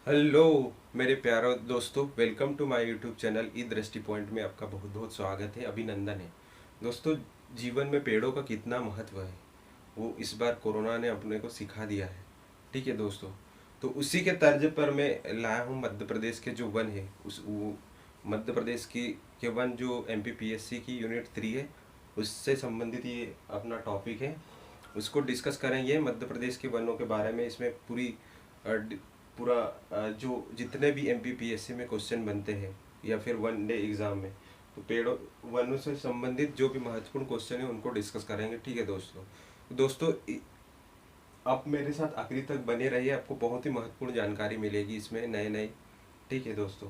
Hello मेरे प्यारे दोस्तों, welcome to my YouTube channel E Drishti point में आपका बहुत बहुत स्वागत है, अभिनंदन है। दोस्तों, जीवन में पेड़ों का कितना महत्व है वो इस बार कोरोना ने अपने को सिखा दिया है। ठीक है दोस्तों, तो उसी के तर्ज पर मैं लाया हूँ मध्य प्रदेश के जो वन है उस वो मध्य प्रदेश की के वन जो MPPSC की यूनिट 3 है उससे संबंधित ये अपना टॉपिक है। उसको डिस्कस करेंगे मध्य प्रदेश के वनों के बारे में। इसमें पूरा जो जितने भी MPPSC में क्वेश्चन बनते हैं या फिर वन डे एग्ज़ाम में, तो पेड़ों वनों से संबंधित जो भी महत्वपूर्ण क्वेश्चन है उनको डिस्कस करेंगे। ठीक है दोस्तों। दोस्तों, आप मेरे साथ आखिरी तक बने रहिए, आपको बहुत ही महत्वपूर्ण जानकारी मिलेगी इसमें नए नए। ठीक है दोस्तों,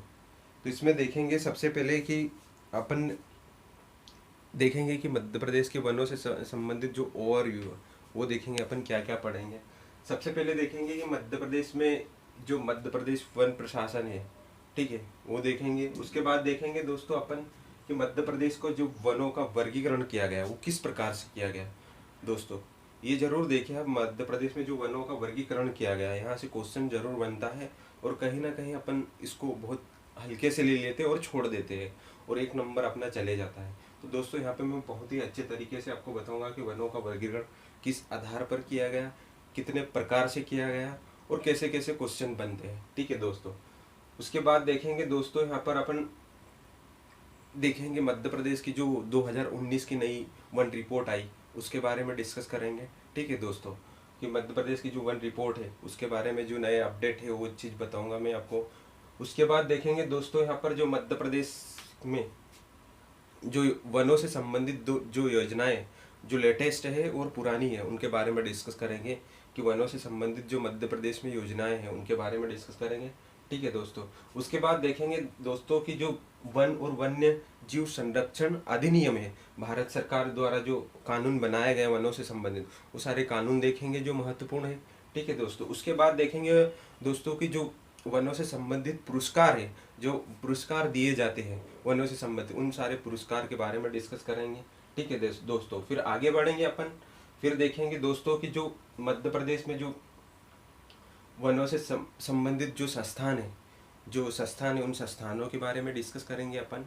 तो इसमें देखेंगे सबसे पहले कि अपन देखेंगे कि मध्य प्रदेश के वनों से संबंधित जो ओवरव्यू है वो देखेंगे अपन क्या क्या पढ़ेंगे। सबसे पहले देखेंगे कि मध्य प्रदेश में जो मध्य प्रदेश वन प्रशासन है, ठीक है, वो देखेंगे। उसके बाद देखेंगे दोस्तों अपन कि मध्य प्रदेश को जो वनों का वर्गीकरण किया गया वो किस प्रकार से किया गया। दोस्तों, ये जरूर देखिए, अब मध्य प्रदेश में जो वनों का वर्गीकरण किया गया है यहाँ से क्वेश्चन जरूर बनता है, और कहीं ना कहीं अपन इसको बहुत हल्के से ले लेते हैं और छोड़ देते हैं और एक नंबर अपना चले जाता है। तो दोस्तों, यहाँ पे मैं बहुत ही अच्छे तरीके से आपको बताऊंगा कि वनों का वर्गीकरण किस आधार पर किया गया, कितने प्रकार से किया गया और कैसे कैसे क्वेश्चन बनते हैं। ठीक है दोस्तों। उसके बाद देखेंगे दोस्तों, यहाँ पर अपन देखेंगे मध्य प्रदेश की जो 2019 की नई वन रिपोर्ट आई उसके बारे में डिस्कस करेंगे। ठीक है दोस्तों, कि मध्य प्रदेश की जो वन रिपोर्ट है उसके बारे में जो नए अपडेट है वो चीज़ बताऊंगा मैं आपको। उसके बाद देखेंगे दोस्तों, यहाँ पर जो मध्य प्रदेश में जो वनों से संबंधित जो योजनाएं जो लेटेस्ट है और पुरानी है उनके बारे में डिस्कस करेंगे, कि वनों से संबंधित जो मध्य प्रदेश में योजनाएं हैं उनके बारे में डिस्कस करेंगे। ठीक है दोस्तों। उसके बाद देखेंगे दोस्तों कि जो वन और वन्य जीव संरक्षण अधिनियम है, भारत सरकार द्वारा जो कानून बनाए गए वनों से संबंधित, वो सारे कानून देखेंगे जो महत्वपूर्ण है। ठीक है दोस्तों। उसके बाद देखेंगे दोस्तों की जो वनों से संबंधित पुरस्कार है, जो पुरस्कार दिए जाते हैं वनों से संबंधित, उन सारे पुरस्कार के बारे में डिस्कस करेंगे। ठीक है दोस्तों। फिर आगे बढ़ेंगे अपन, फिर देखेंगे दोस्तों कि जो मध्य प्रदेश में जो वनों से संबंधित जो संस्थान है उन संस्थानों के बारे में डिस्कस करेंगे अपन।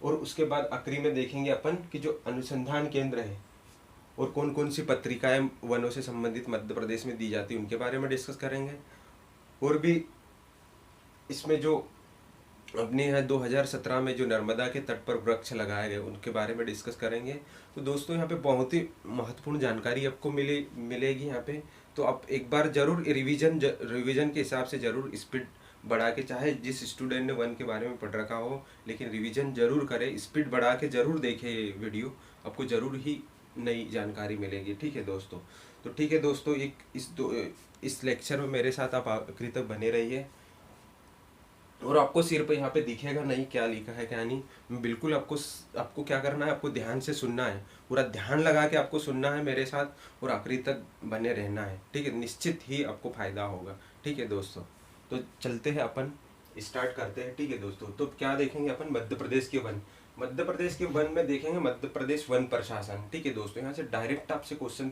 और उसके बाद आखिरी में देखेंगे अपन कि जो अनुसंधान केंद्र है और कौन कौन सी पत्रिकाएं वनों से संबंधित मध्य प्रदेश में दी जाती है उनके बारे में डिस्कस करेंगे। और भी इसमें जो अपने यहाँ 2017 में जो नर्मदा के तट पर वृक्ष लगाए गए उनके बारे में डिस्कस करेंगे। तो दोस्तों, यहाँ पे बहुत ही महत्वपूर्ण जानकारी आपको मिलेगी यहाँ पे। तो आप एक बार जरूर रिवीजन के हिसाब से जरूर स्पीड बढ़ा के, चाहे जिस स्टूडेंट ने वन के बारे में पढ़ रखा हो, लेकिन रिवीजन जरूर करे, स्पीड बढ़ा के जरूर देखे ये वीडियो, आपको जरूर ही नई जानकारी मिलेगी। ठीक है दोस्तों। तो ठीक है दोस्तों, इस लेक्चर में मेरे साथ आप आखिरी तक बने रहिए, और आपको सिर्फ यहाँ पे दिखेगा नहीं क्या लिखा है क्या नहीं। बिल्कुल आपको क्या करना है, आपको ध्यान से सुनना है, पूरा ध्यान लगा के आपको सुनना है मेरे साथ, और आखिरी तक बने रहना है। ठीक है, निश्चित ही आपको फायदा होगा। ठीक है दोस्तों। तो चलते हैं अपन, स्टार्ट करते हैं। ठीक है दोस्तों। तो क्या देखेंगे अपन, मध्य प्रदेश के वन। मध्य प्रदेश के वन में देखेंगे मध्य प्रदेश वन प्रशासन। ठीक है दोस्तों, यहाँ से डायरेक्ट आपसे क्वेश्चन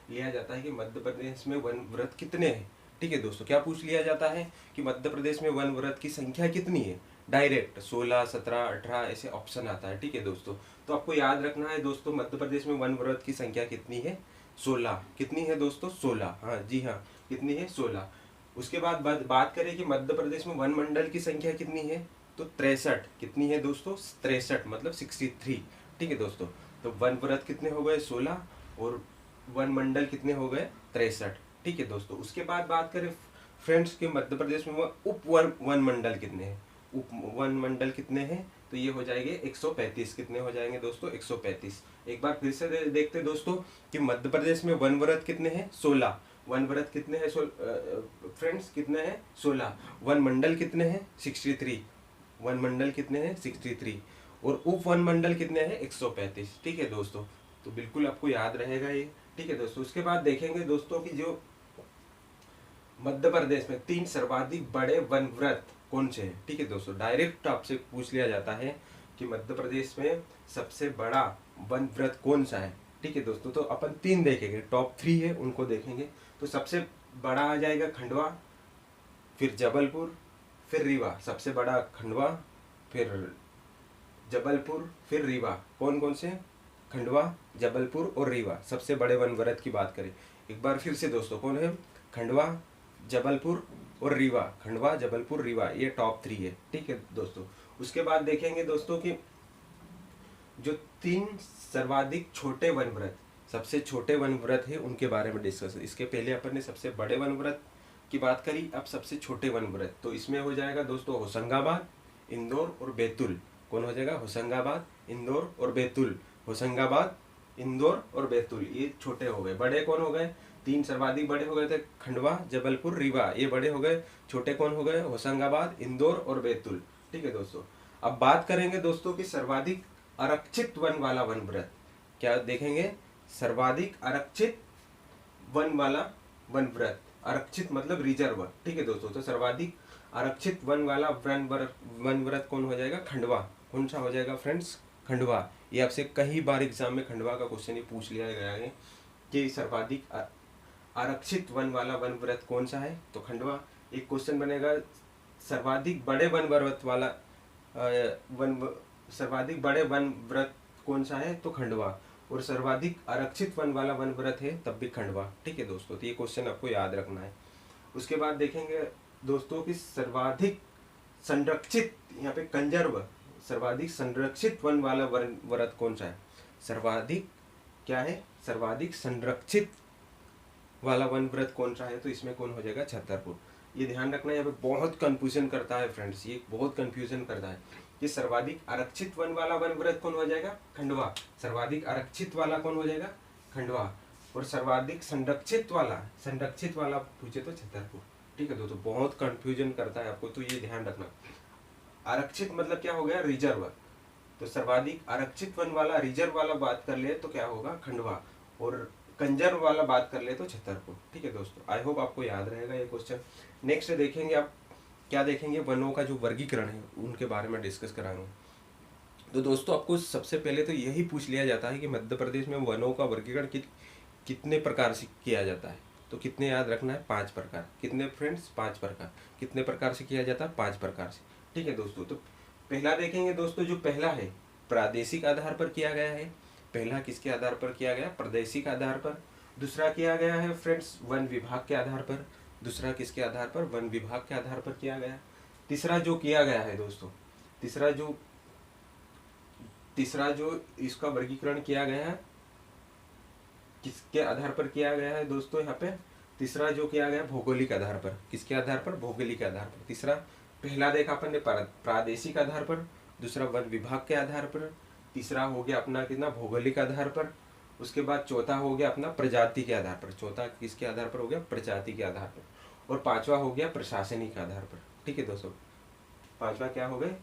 लिया जाता है कि मध्य प्रदेश में वन व्रत कितने हैं। ठीक है दोस्तों, क्या पूछ लिया जाता है कि मध्य प्रदेश में वन व्रत की संख्या कितनी है। डायरेक्ट 16, 17, 18 ऐसे ऑप्शन आता है। ठीक है दोस्तों। तो आपको याद रखना है दोस्तों, मध्य प्रदेश में वन व्रत की संख्या कितनी है, 16। कितनी है दोस्तों, 16। हाँ जी हाँ, कितनी है, 16। उसके बाद बात करें कि मध्य प्रदेश में वन मंडल की संख्या कितनी है, तो 63। कितनी है दोस्तों, 63, मतलब 63। ठीक है दोस्तों। तो वन व्रत कितने हो गए, 16, और वन मंडल कितने हो गए, 63। ठीक है दोस्तों। उसके बाद बात करें फ्रेंड्स के मध्य प्रदेश में उप वन मंडल कितने हैं, उप वन मंडल कितने हैं, तो ये हो जाएंगे 135। कितने हो जाएंगे दोस्तों, 135। एक बार फिर से देखते दोस्तों कि मध्य प्रदेश में वन व्रत कितने हैं, 16। वन व्रत कितने हैं फ्रेंड्स, कितने हैं, 16। वन मंडल कितने हैं, 63। वन मंडल कितने हैं, 63। और उप वन मंडल कितने हैं, 135। ठीक है दोस्तों। तो बिल्कुल आपको याद रहेगा ये। ठीक है दोस्तों। उसके बाद देखेंगे दोस्तों कि जो मध्य प्रदेश में 3 सर्वाधिक बड़े वन व्रत कौन से हैं। ठीक है दोस्तों, डायरेक्ट आपसे पूछ लिया जाता है कि मध्य प्रदेश में सबसे बड़ा वन व्रत कौन सा है। ठीक है दोस्तों। तो अपन 3 देखेंगे, टॉप 3 है उनको देखेंगे। तो सबसे बड़ा आ जाएगा खंडवा, फिर जबलपुर, फिर रीवा सबसे बड़ा खंडवा, फिर जबलपुर, फिर रीवा। कौन कौन से? खंडवा, जबलपुर और रीवा सबसे बड़े वन व्रत की बात करें। एक बार फिर से दोस्तों, कौन है? खंडवा, जबलपुर और रीवा। खंडवा, जबलपुर, रीवा, ये टॉप 3 है। ठीक है दोस्तों। उसके बाद देखेंगे दोस्तों कि जो 3 सर्वाधिक छोटे वन व्रत, सबसे छोटे वन व्रत है उनके बारे में डिस्कस। इसके पहले अपन ने सबसे बड़े वन व्रत की बात करी, अब सबसे छोटे वन व्रत। तो इसमें हो जाएगा दोस्तों होशंगाबाद, इंदौर और बैतूल। कौन हो जाएगा? होशंगाबाद, इंदौर और बैतूल। होशंगाबाद, इंदौर और बैतूल ये छोटे हो गए। बड़े कौन हो गए? 3 सर्वाधिक बड़े हो गए थे खंडवा, जबलपुर, रीवा, ये बड़े हो गए। छोटे कौन हो गए? होशंगाबाद, इंदौर और बैतूल। ठीक है दोस्तों। अब बात करेंगे दोस्तों कि सर्वाधिक आरक्षित वन वाला वन व्रत। क्या देखेंगे? सर्वाधिक आरक्षित वन वाला वन व्रत। आरक्षित मतलब रिजर्व। ठीक है दोस्तों। तो सर्वाधिक आरक्षित वन वाला वन व्रत कौन हो जाएगा? खंडवा। कौन सा हो जाएगा फ्रेंड्स? खंडवा। ये आपसे कई बार एग्जाम में खंडवा का क्वेश्चन ही पूछ लिया गया है कि सर्वाधिक आरक्षित वन वाला वन व्रत कौन सा है? तो खंडवा। एक क्वेश्चन बनेगा सर्वाधिक बड़े वन व्रत वाला सर्वाधिक बड़े वन व्रत कौन सा है? तो खंडवा। और सर्वाधिक आरक्षित वन वाला वन व्रत है तब भी खंडवा। ठीक है दोस्तों। तो ये क्वेश्चन आपको याद रखना है। उसके बाद देखेंगे दोस्तों कि सर्वाधिक संरक्षित, यहाँ पे कंजर्व, सर्वाधिक संरक्षित वन वाला वन व्रत कौन सा है? सर्वाधिक क्या है? सर्वाधिक संरक्षित वाला वन व्रत कौन सा है? तो इसमें कौन हो जाएगा? छतरपुर। ये ध्यान रखना, यहाँ पे बहुत कंफ्यूजन करता है फ्रेंड्स, ये बहुत कंफ्यूजन करता है कि सर्वाधिक आरक्षित वन वाला वन व्रत कौन हो जाएगा? खंडवा। सर्वाधिक आरक्षित वाला कौन हो जाएगा? खंडवा। और सर्वाधिक संरक्षित वाला पूछे तो छतरपुर। ठीक है दोस्तों। बहुत कंफ्यूजन करता है आपको, तो ये ध्यान रखना। आरक्षित मतलब क्या हो गया? रिजर्व। तो सर्वाधिक आरक्षित वन वाला रिजर्व वाला बात कर ले तो क्या होगा? खंडवा। और कंजर्व वाला बात कर ले तो छतरपुर। ठीक है दोस्तों। आई होप आपको याद रहेगा ये क्वेश्चन। नेक्स्ट देखेंगे आप क्या देखेंगे? वनों का जो वर्गीकरण है उनके बारे में डिस्कस कराएंगे। तो दोस्तों आपको सबसे पहले तो यही पूछ लिया जाता है कि मध्य प्रदेश में वनों का वर्गीकरण कितने प्रकार से किया जाता है? तो कितने याद रखना है? 5 प्रकार। कितने फ्रेंड्स? 5 प्रकार। कितने प्रकार से किया जाता है? 5 प्रकार से। ठीक है दोस्तों। तो पहला देखेंगे दोस्तों, जो पहला है प्रादेशिक आधार पर किया गया है। पहला किसके आधार पर किया गया? प्रादेशिक आधार पर। दूसरा किया गया है फ्रेंड्स वन विभाग के आधार पर। दूसरा किसके आधार पर? वन विभाग के आधार पर किया गया। तीसरा जो किया गया है दोस्तों, तीसरा जो इसका वर्गीकरण किया गया है किसके आधार पर किया गया है दोस्तों? यहाँ पे तीसरा जो किया गया भौगोलिक आधार पर। किसके आधार पर? भौगोलिक आधार पर। तीसरा, पहला देखा अपन ने प्रादेशिक आधार पर, दूसरा वन विभाग के आधार पर, तीसरा हो गया अपना कितना? भौगोलिक आधार पर। उसके बाद चौथा हो गया अपना प्रजाति के आधार पर। चौथा किसके आधार पर हो गया? प्रजाति के आधार पर। और पांचवा हो गया प्रशासनिक आधार पर। ठीक है दोस्तों। पांचवा क्या हो गए?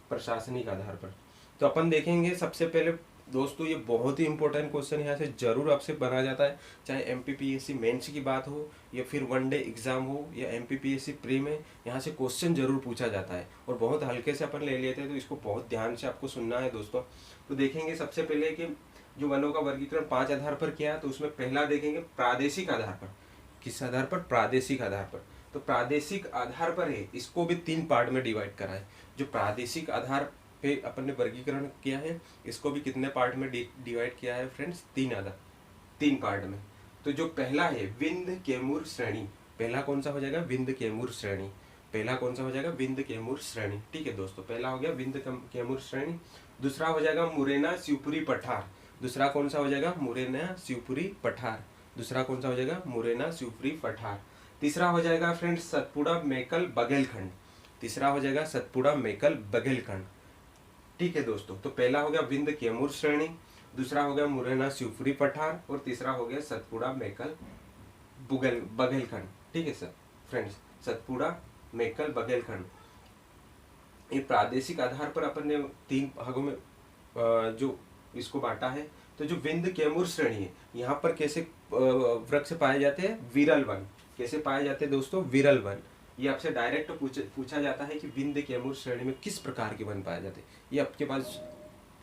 प्रशासनिक आधार पर। तो अपन देखेंगे सबसे पहले दोस्तों, ये बहुत ही इंपॉर्टेंट क्वेश्चन यहाँ से जरूर आपसे बना जाता है, चाहे एमपीपीएससी मेंस की बात हो या फिर वनडे एग्जाम हो या एमपीपीएससी प्री में, यहाँ से क्वेश्चन जरूर पूछा जाता है और बहुत हल्के से अपन ले लेते हैं। तो इसको बहुत ध्यान से आपको सुनना है दोस्तों। तो देखेंगे सबसे पहले कि जो वनों का वर्गीकरण 5 आधार पर किया है, तो उसमें पहला देखेंगे प्रादेशिक आधार पर। किस आधार पर? प्रादेशिक आधार पर। तो प्रादेशिक आधार पर है, इसको भी 3 पार्ट में डिवाइड करा है। जो प्रादेशिक आधार पे अपन ने वर्गीकरण किया है, इसको भी कितने पार्ट में डिवाइड किया है फ्रेंड्स? 3 पार्ट में। तो जो पहला है विंध्य कैमूर श्रेणी। पहला कौन सा हो जाएगा? विंध्य कैमूर श्रेणी। पहला कौन सा हो जाएगा? विंध्य कैमूर श्रेणी। ठीक है दोस्तों। पहला हो गया विंध्य कैमूर श्रेणी। दूसरा हो जाएगा मुरैना शिवपुरी पठार। दूसरा कौन सा हो जाएगा? मुरैना शिवपुरी पठार। दूसरा कौन सा हो जाएगा? मुरैना शिवपुरी पठार। तीसरा हो जाएगा फ्रेंड्स सतपुड़ा मेकल बघेलखंड। तीसरा हो जाएगा सतपुड़ा मेकल बघेलखंड। ठीक है दोस्तों। तो पहला हो गया विंध्य कैमूर श्रेणी, दूसरा हो गया मुरैना शिवपुरी पठार और तीसरा हो गया सतपुड़ा मेकल बघेलखंड। ठीक है सर फ्रेंड्स, सतपुड़ा मेकल बघेलखंड। ये प्रादेशिक आधार पर अपन ने 3 भागों में जो इसको बांटा है। तो जो विंध्य कैमूर श्रेणी है, यहाँ पर कैसे वृक्ष पाए जाते हैं? विरल वन। कैसे पाए जाते हैं दोस्तों? विरल वन। ये आपसे डायरेक्ट पूछा जाता है कि विंध्य कैमूर श्रेणी में किस प्रकार के वन पाए जाते हैं। ये आपके पास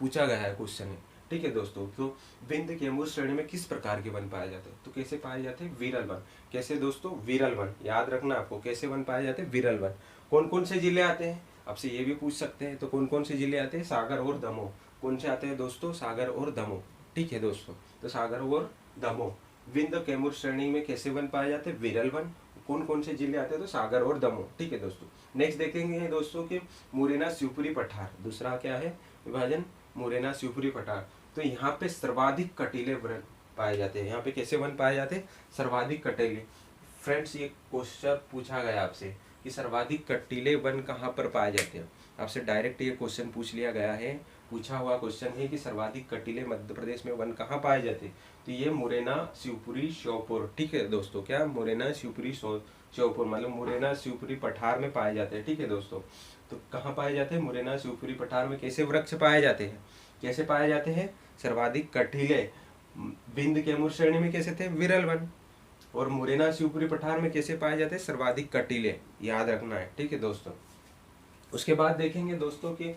पूछा गया है क्वेश्चन है। ठीक है दोस्तों। तो विंध्य कैमूर श्रेणी में किस प्रकार के वन पाए जाते हैं? तो कैसे पाए जाते हैं? विरल वन। कैसे दोस्तों? विरल वन। याद रखना आपको, कैसे वन पाए जाते हैं? विरल वन। कौन कौन से जिले आते हैं? आपसे ये भी पूछ सकते हैं। तो कौन कौन से जिले आते हैं? सागर और दमोह। कौन से आते हैं दोस्तों? सागर और दमोह। ठीक है दोस्तों, तो सागर और दमोह विंध्य कैमूर श्रेणी में कैसे वन पाए जाते हैं? विरल वन। कौन कौन से जिले आते हैं? तो सागर और दमोह। ठीक है दोस्तों। नेक्स्ट देखेंगे दोस्तों कि मुरैना शिवपुरी पठार। दूसरा क्या है विभाजन? मुरैना शिवपुरी पठार। तो यहाँ पे सर्वाधिक कटीले वन पाए जाते हैं। यहाँ पे कैसे वन पाए जाते हैं? सर्वाधिक कटीले। फ्रेंड्स, ये क्वेश्चन पूछा गया आपसे कि सर्वाधिक कटीले वन कहाँ पर पाए जाते हैं। आपसे डायरेक्ट ये क्वेश्चन पूछ लिया गया है, पूछा हुआ क्वेश्चन है कि सर्वाधिक कटीले मध्य प्रदेश में वन कहाँ पाए जाते हैं। तो ये मुरैना शिवपुरी श्योपुर। ठीक है दोस्तों, क्या? मुरैना शिवपुरी श्योपुर मतलब मुरैना शिवपुरी पठार में पाए जाते हैं। ठीक है दोस्तों, तो कहाँ पाए जाते हैं? मुरैना शिवपुरी पठार में। कैसे वृक्ष पाए जाते हैं? कैसे पाए जाते हैं? सर्वाधिक कटीले। विंध्य कैमूर श्रेणी में कैसे थे? विरल वन। और मुरैना शिवपुरी पठार में कैसे पाए जाते हैं? सर्वाधिक कटीले। याद रखना है। ठीक है दोस्तों। उसके बाद देखेंगे दोस्तों कि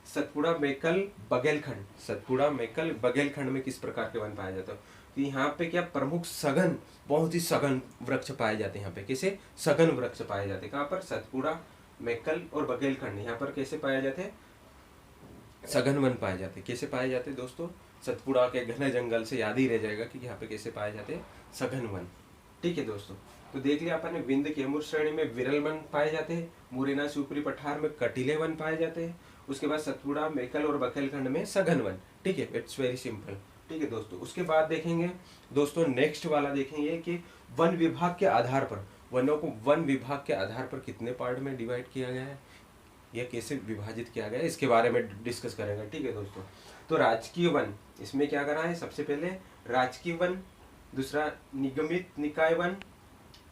सतपुड़ा मेकल बघेलखंड। सतपुड़ा मेकल बघेलखंड में किस प्रकार के वन पाया जाता है? तो यहाँ पे क्या प्रमुख सघन, बहुत ही सघन वृक्ष पाए जाते हैं। यहाँ पे कैसे? सघन वृक्ष पाए जाते हैं। कहाँ पर? सतपुड़ा मेकल और बघेलखंड। यहाँ पर कैसे पाए जाते हैं? सघन वन पाए जाते हैं। कैसे पाए जाते हैं दोस्तों? सतपुड़ा के घने जंगल से याद ही रह जाएगा कि यहाँ पे कैसे पाए जाते हैं? सघन वन। ठीक है दोस्तों, तो देख लिया अपन ने विंध्य कैमूर श्रेणी में विरल वन पाए जाते हैं, मुरैना शिवपुरी पठार में कटीले वन पाए जाते हैं, उसके बाद सतपुड़ा मेकल और बघेलखंड में सघन वन। ठीक है, इट्स वेरी सिंपल। ठीक है दोस्तों, उसके बाद देखेंगे दोस्तों नेक्स्ट वाला देखेंगे कि वन विभाग के आधार पर, वनों को वन विभाग के आधार पर कितने पार्ट में डिवाइड किया गया है, यह कैसे विभाजित किया गया है, इसके बारे में डिस्कस करेंगे। ठीक है दोस्तों, तो राजकीय वन, इसमें क्या करा है? सबसे पहले राजकीय वन, दूसरा निगमित निकाय वन,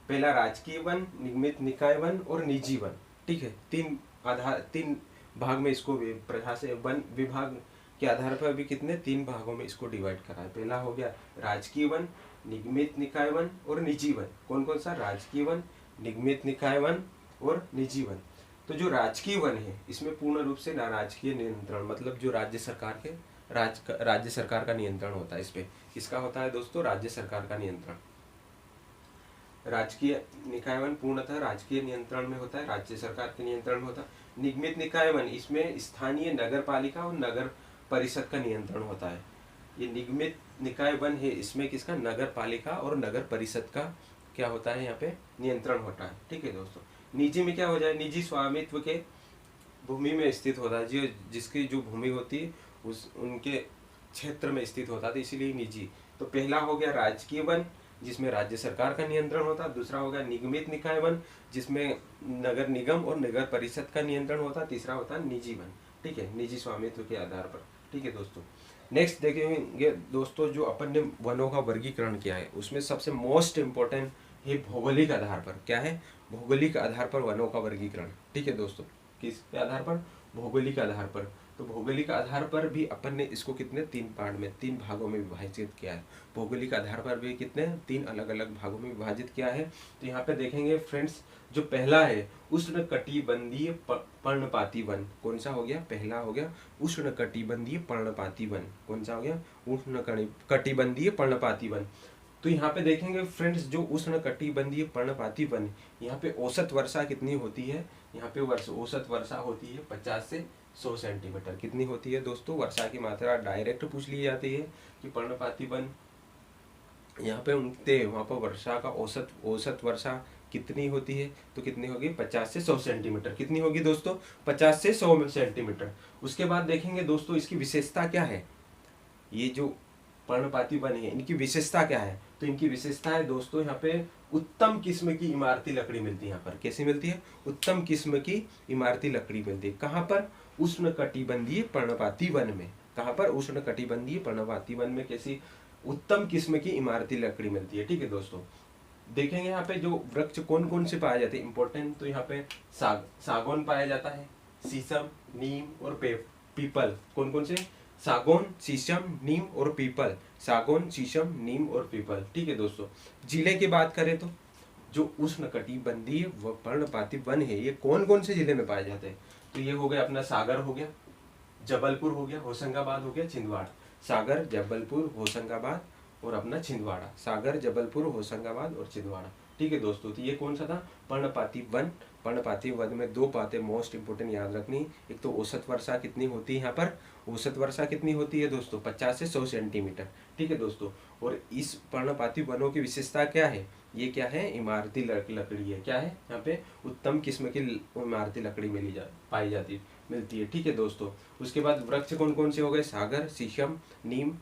पहला राजकीय वन, निगमित निकाय वन और निजी वन। ठीक है, तीन भाग में इसको प्रशासन वन विभाग के आधार पर अभी कितने? 3 भागों में इसको डिवाइड करा है। पहला हो गया राजकीय वन, निगमित निकाय वन और निजी वन। कौन कौन सा? राजकीय वन, निगमित निकाय वन और निजी वन। तो जो राजकीय वन है इसमें पूर्ण रूप से राजकीय नियंत्रण, मतलब जो राज्य सरकार के राज्य सरकार का नियंत्रण होता है। इस पे किसका होता है दोस्तों? राज्य सरकार का नियंत्रण। राजकीय निकाय वन पूर्णतः राजकीय नियंत्रण में होता है, राज्य सरकार के नियंत्रण में होता है। निगमित निकाय वन, इसमें स्थानीय नगर पालिका और नगर परिषद का नियंत्रण होता है। ये निगमित निकाय वन है, इसमें किसका? नगर पालिका और नगर परिषद का क्या होता है? यहाँ पे नियंत्रण होता है। ठीक है दोस्तों, निजी में क्या हो जाए? निजी स्वामित्व के भूमि में स्थित होता है, जो जिसकी जो भूमि होती है उस उनके क्षेत्र में स्थित होता है, तो इसीलिए निजी। तो पहला हो गया राजकीय वन जिसमें राज्य सरकार का नियंत्रण होता है, दूसरा हो गया निगमित निकाय वन जिसमें नगर निगम और नगर परिषद का नियंत्रण होता है, तीसरा होता है निजी वन। ठीक है, निजी स्वामित्व के आधार पर। ठीक है दोस्तों, नेक्स्ट देखेंगे दोस्तों जो अपन ने वनों का वर्गीकरण किया है उसमें सबसे मोस्ट इम्पोर्टेंट है भौगोलिक आधार पर। क्या है? भौगोलिक आधार पर वनों का वर्गीकरण। ठीक है दोस्तों, किसके आधार पर? भौगोलिक आधार पर। तो भौगोलिक आधार पर भी अपन ने इसको कितने? 3 पार्ट में, 3 भागों में विभाजित किया है। भौगोलिक आधार पर भी कितने? 3 अलग अलग भागों में विभाजित किया है। तो यहाँ पे देखेंगे फ्रेंड्स, जो पहला है उष्णकटिबंधीय पर्णपाती वन। कौन सा हो गया? पहला हो गया उष्णकटिबंधीय पर्णपाती वन। कौन सा हो गया? उष्णकटिबंधीय पर्णपाती वन। तो यहाँ पे देखेंगे फ्रेंड्स, जो उष्णकटिबंधीय पर्णपाती वन, यहाँ पे औसत वर्षा कितनी होती है? यहाँ पे औसत वर्षा होती है 50 से 100 सेंटीमीटर। कितनी होती है दोस्तों? वर्षा की मात्रा डायरेक्ट पूछ ली जाती है कि पर्णपाती वन यहाँ पे उगते, वहाँ पर वर्षा का औसत वर्षा कितनी होती है? तो कितनी होगी? 50 से 100 सेंटीमीटर। कितनी होगी दोस्तों? 50 से 100 सेंटीमीटर। उसके बाद देखेंगे दोस्तों इसकी विशेषता क्या है। ये जो पर्णपाती वन है इनकी विशेषता क्या है? तो इनकी विशेषता है दोस्तों, यहाँ पे उत्तम किस्म की इमारती लकड़ी मिलती है। यहाँ पर कैसी मिलती है? उत्तम किस्म की इमारती लकड़ी मिलती है। कहाँ पर? उष्णकटिबंधीय पर्णपाती वन में। कहाँ पर? उष्णकटिबंधीय पर्णपाती वन में कैसी उत्तम किस्म की इमारती लकड़ी मिलती है। ठीक है दोस्तों, देखेंगे यहाँ पे जो वृक्ष कौन कौन से पाए जाते हैं इंपॉर्टेंट, तो यहाँ पे सागौन पाया जाता है, शीशम, नीम और पीपल। कौन कौन से? सागौन, शीशम, नीम और पीपल। सागौन, शीशम, नीम और पीपल। ठीक है दोस्तों, जिले की बात करें तो जो उष्णकटिबंधीय व पर्णपाती वन है ये कौन कौन से जिले में पाए जाते हैं? तो ये हो गया अपना सागर हो गया, जबलपुर हो गया, होशंगाबाद हो गया, छिंदवाड़ा। सागर, जबलपुर, होशंगाबाद और अपना छिंदवाड़ा। सागर, जबलपुर, होशंगाबाद और छिंदवाड़ा। ठीक है दोस्तों, तो ये कौन सा था? पर्णपाती वन। पर्णपाती वन में दो बातें मोस्ट इंपोर्टेंट याद रखनी। एक तो औसत वर्षा कितनी होती है यहाँ पर, औसत वर्षा कितनी होती है दोस्तों? 50 से 100 सेंटीमीटर। ठीक है दोस्तों, और इस पर्णपाती वनों की विशेषता क्या है? ये क्या है? इमारती लकड़ी है। क्या है? यहाँ पे उत्तम किस्म की इमारती लकड़ी पाई जाती मिलती है। ठीक है दोस्तों, उसके बाद वृक्ष कौन कौन से हो गए? सागर, शीशम, नीम,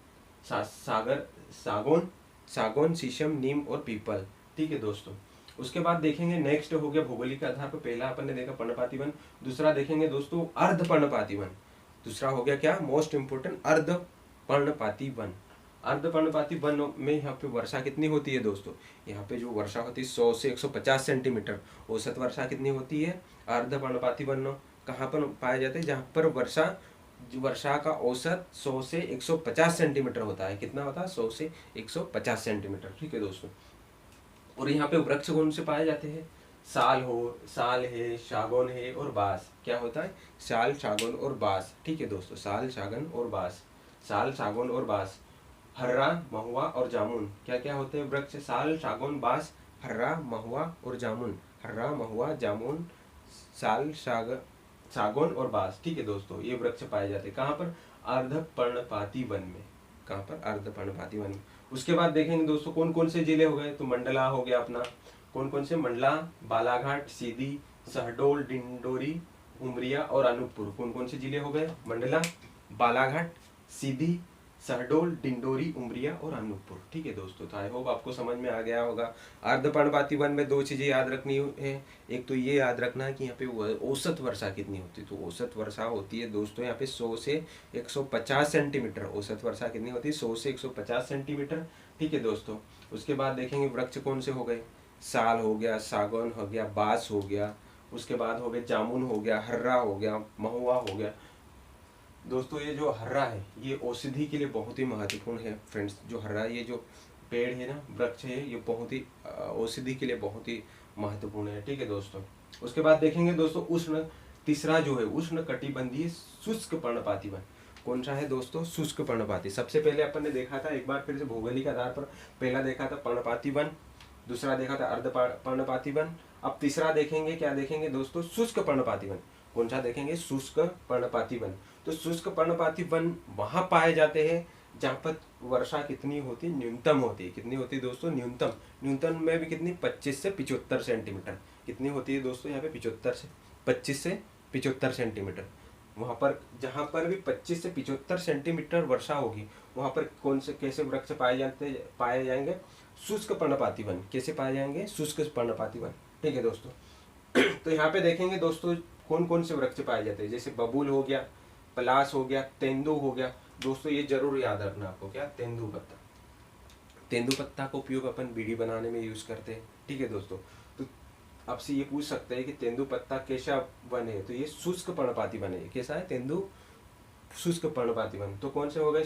सागर, सागौन, सागौन, शीशम, नीम और पीपल। ठीक है दोस्तों, उसके बाद देखेंगे नेक्स्ट हो गया भौगोलिक आधार पर। पहला अपन ने देखा पर्णपाती वन। दूसरा देखेंगे दोस्तों अर्ध पर्णपाती वन। दूसरा हो गया क्या? मोस्ट इंपोर्टेंट अर्ध पर्णपाती वन। अर्ध पर्णपाती वन में यहाँ पे वर्षा कितनी होती है दोस्तों? यहाँ पे जो वर्षा होती है 100 से 150 सेंटीमीटर। औसत वर्षा कितनी होती है? अर्ध पर्णपाती वन कहाँ पर पाया जाता है? जहाँ पर वर्षा का औसत 100 से 150 सेंटीमीटर होता है। कितना होता है? 100 से 150 सेंटीमीटर। ठीक है दोस्तों, और यहाँ पे वृक्ष कौन से पाए जाते हैं? साल है, सागौन है और बांस। क्या होता है? साल, सागौन और बांस। ठीक है दोस्तों, साल, सागौन और बांस। साल, सागौन और बांस। हर्रा, महुआ और जामुन। क्या क्या होते हैं वृक्ष? साल, सागौन, बांस, हर्रा, महुआ और जामुन। हर्रा, महुआ, जामुन, साल, सागौन और बांस। ठीक है दोस्तों, ये वृक्ष पाए जाते हैं कहाँ पर? अर्ध पर्णपाती वन में। कहाँ पर? अर्ध पर्णपाती वन में। उसके बाद देखेंगे दोस्तों कौन कौन से जिले हो गए। तो मंडला हो गया अपना। कौन कौन से? मंडला, बालाघाट, सीधी, शहडोल, डिंडोरी, उमरिया और अनूपपुर। कौन कौन से जिले हो गए? मंडला, बालाघाट, सीधी, शहडोल, डिंडोरी, उमरिया और अनूपपुर। ठीक है दोस्तों, तो आई होप आपको समझ में आ गया होगा। अर्ध पर्णपाती वन में दो चीजें याद रखनी है। एक तो ये याद रखना है कि यहाँ पे औसत वर्षा कितनी होती है। तो औसत वर्षा होती है दोस्तों यहाँ पे 100 से 150 सेंटीमीटर। औसत वर्षा कितनी होती है? 100 से 150 सेंटीमीटर। ठीक है दोस्तों, उसके बाद देखेंगे वृक्ष कौन से हो गए? साल हो गया, सागौन हो गया, बांस हो गया, उसके बाद हो गए जामुन हो गया, हर्रा हो गया, महुआ हो गया। दोस्तों ये जो हर्रा है ये औषधि के लिए बहुत ही महत्वपूर्ण है फ्रेंड्स। जो हर्रा ये जो पेड़ है ना, वृक्ष है, ये बहुत ही औषधि के लिए बहुत ही महत्वपूर्ण है। ठीक है दोस्तों, उसके बाद देखेंगे दोस्तों उष्ण, तीसरा जो है उष्ण कटिबंधीय शुष्क पर्णपाती वन। कौन सा है दोस्तों? शुष्क पर्णपाती। सबसे पहले अपन ने देखा था, एक बार फिर से भौगोलिक आधार पर, पहला देखा था पर्णपाती वन, दूसरा देखा था अर्ध पर्णपाती वन। अब तीसरा देखेंगे, क्या देखेंगे दोस्तों? शुष्क पर्णपाती वन। कौन सा देखेंगे? शुष्क पर्णपाती वन। तो शुष्क पर्णपाती वन वहां पाए जाते हैं जहां पर वर्षा कितनी होती? न्यूनतम होती है। कितनी होती है दोस्तों? न्यूनतम। न्यूनतम में भी कितनी? 25 से 75 सेंटीमीटर। कितनी होती है दोस्तों यहाँ पे? 25 से 75 सेंटीमीटर। वहां पर जहां पर भी 25 से 75 सेंटीमीटर वर्षा होगी वहां पर कौन से कैसे वृक्ष पाए जाएंगे? शुष्क पर्णपाती वन। कैसे पाए जाएंगे? शुष्क पर्णपाती वन। ठीक है दोस्तों, तो यहाँ पे देखेंगे दोस्तों कौन कौन से वृक्ष पाए जाते हैं। जैसे बबूल हो गया, पलाश हो गया, तेंदू हो गया। दोस्तों ये जरूर याद रखना आपको, क्या? तेंदुपत्ता। तेंदुपत्ता का उपयोग अपन बीड़ी बनाने में यूज करते हैं। ठीक है दोस्तों, तो आपसे ये पूछ सकते हैं कि तेंदुपत्ता कैसा वन है? तो ये शुष्क पर्णपाती वन है। कैसा है? तेंदु शुष्क पर्णपाती वन। तो कौन से हो गए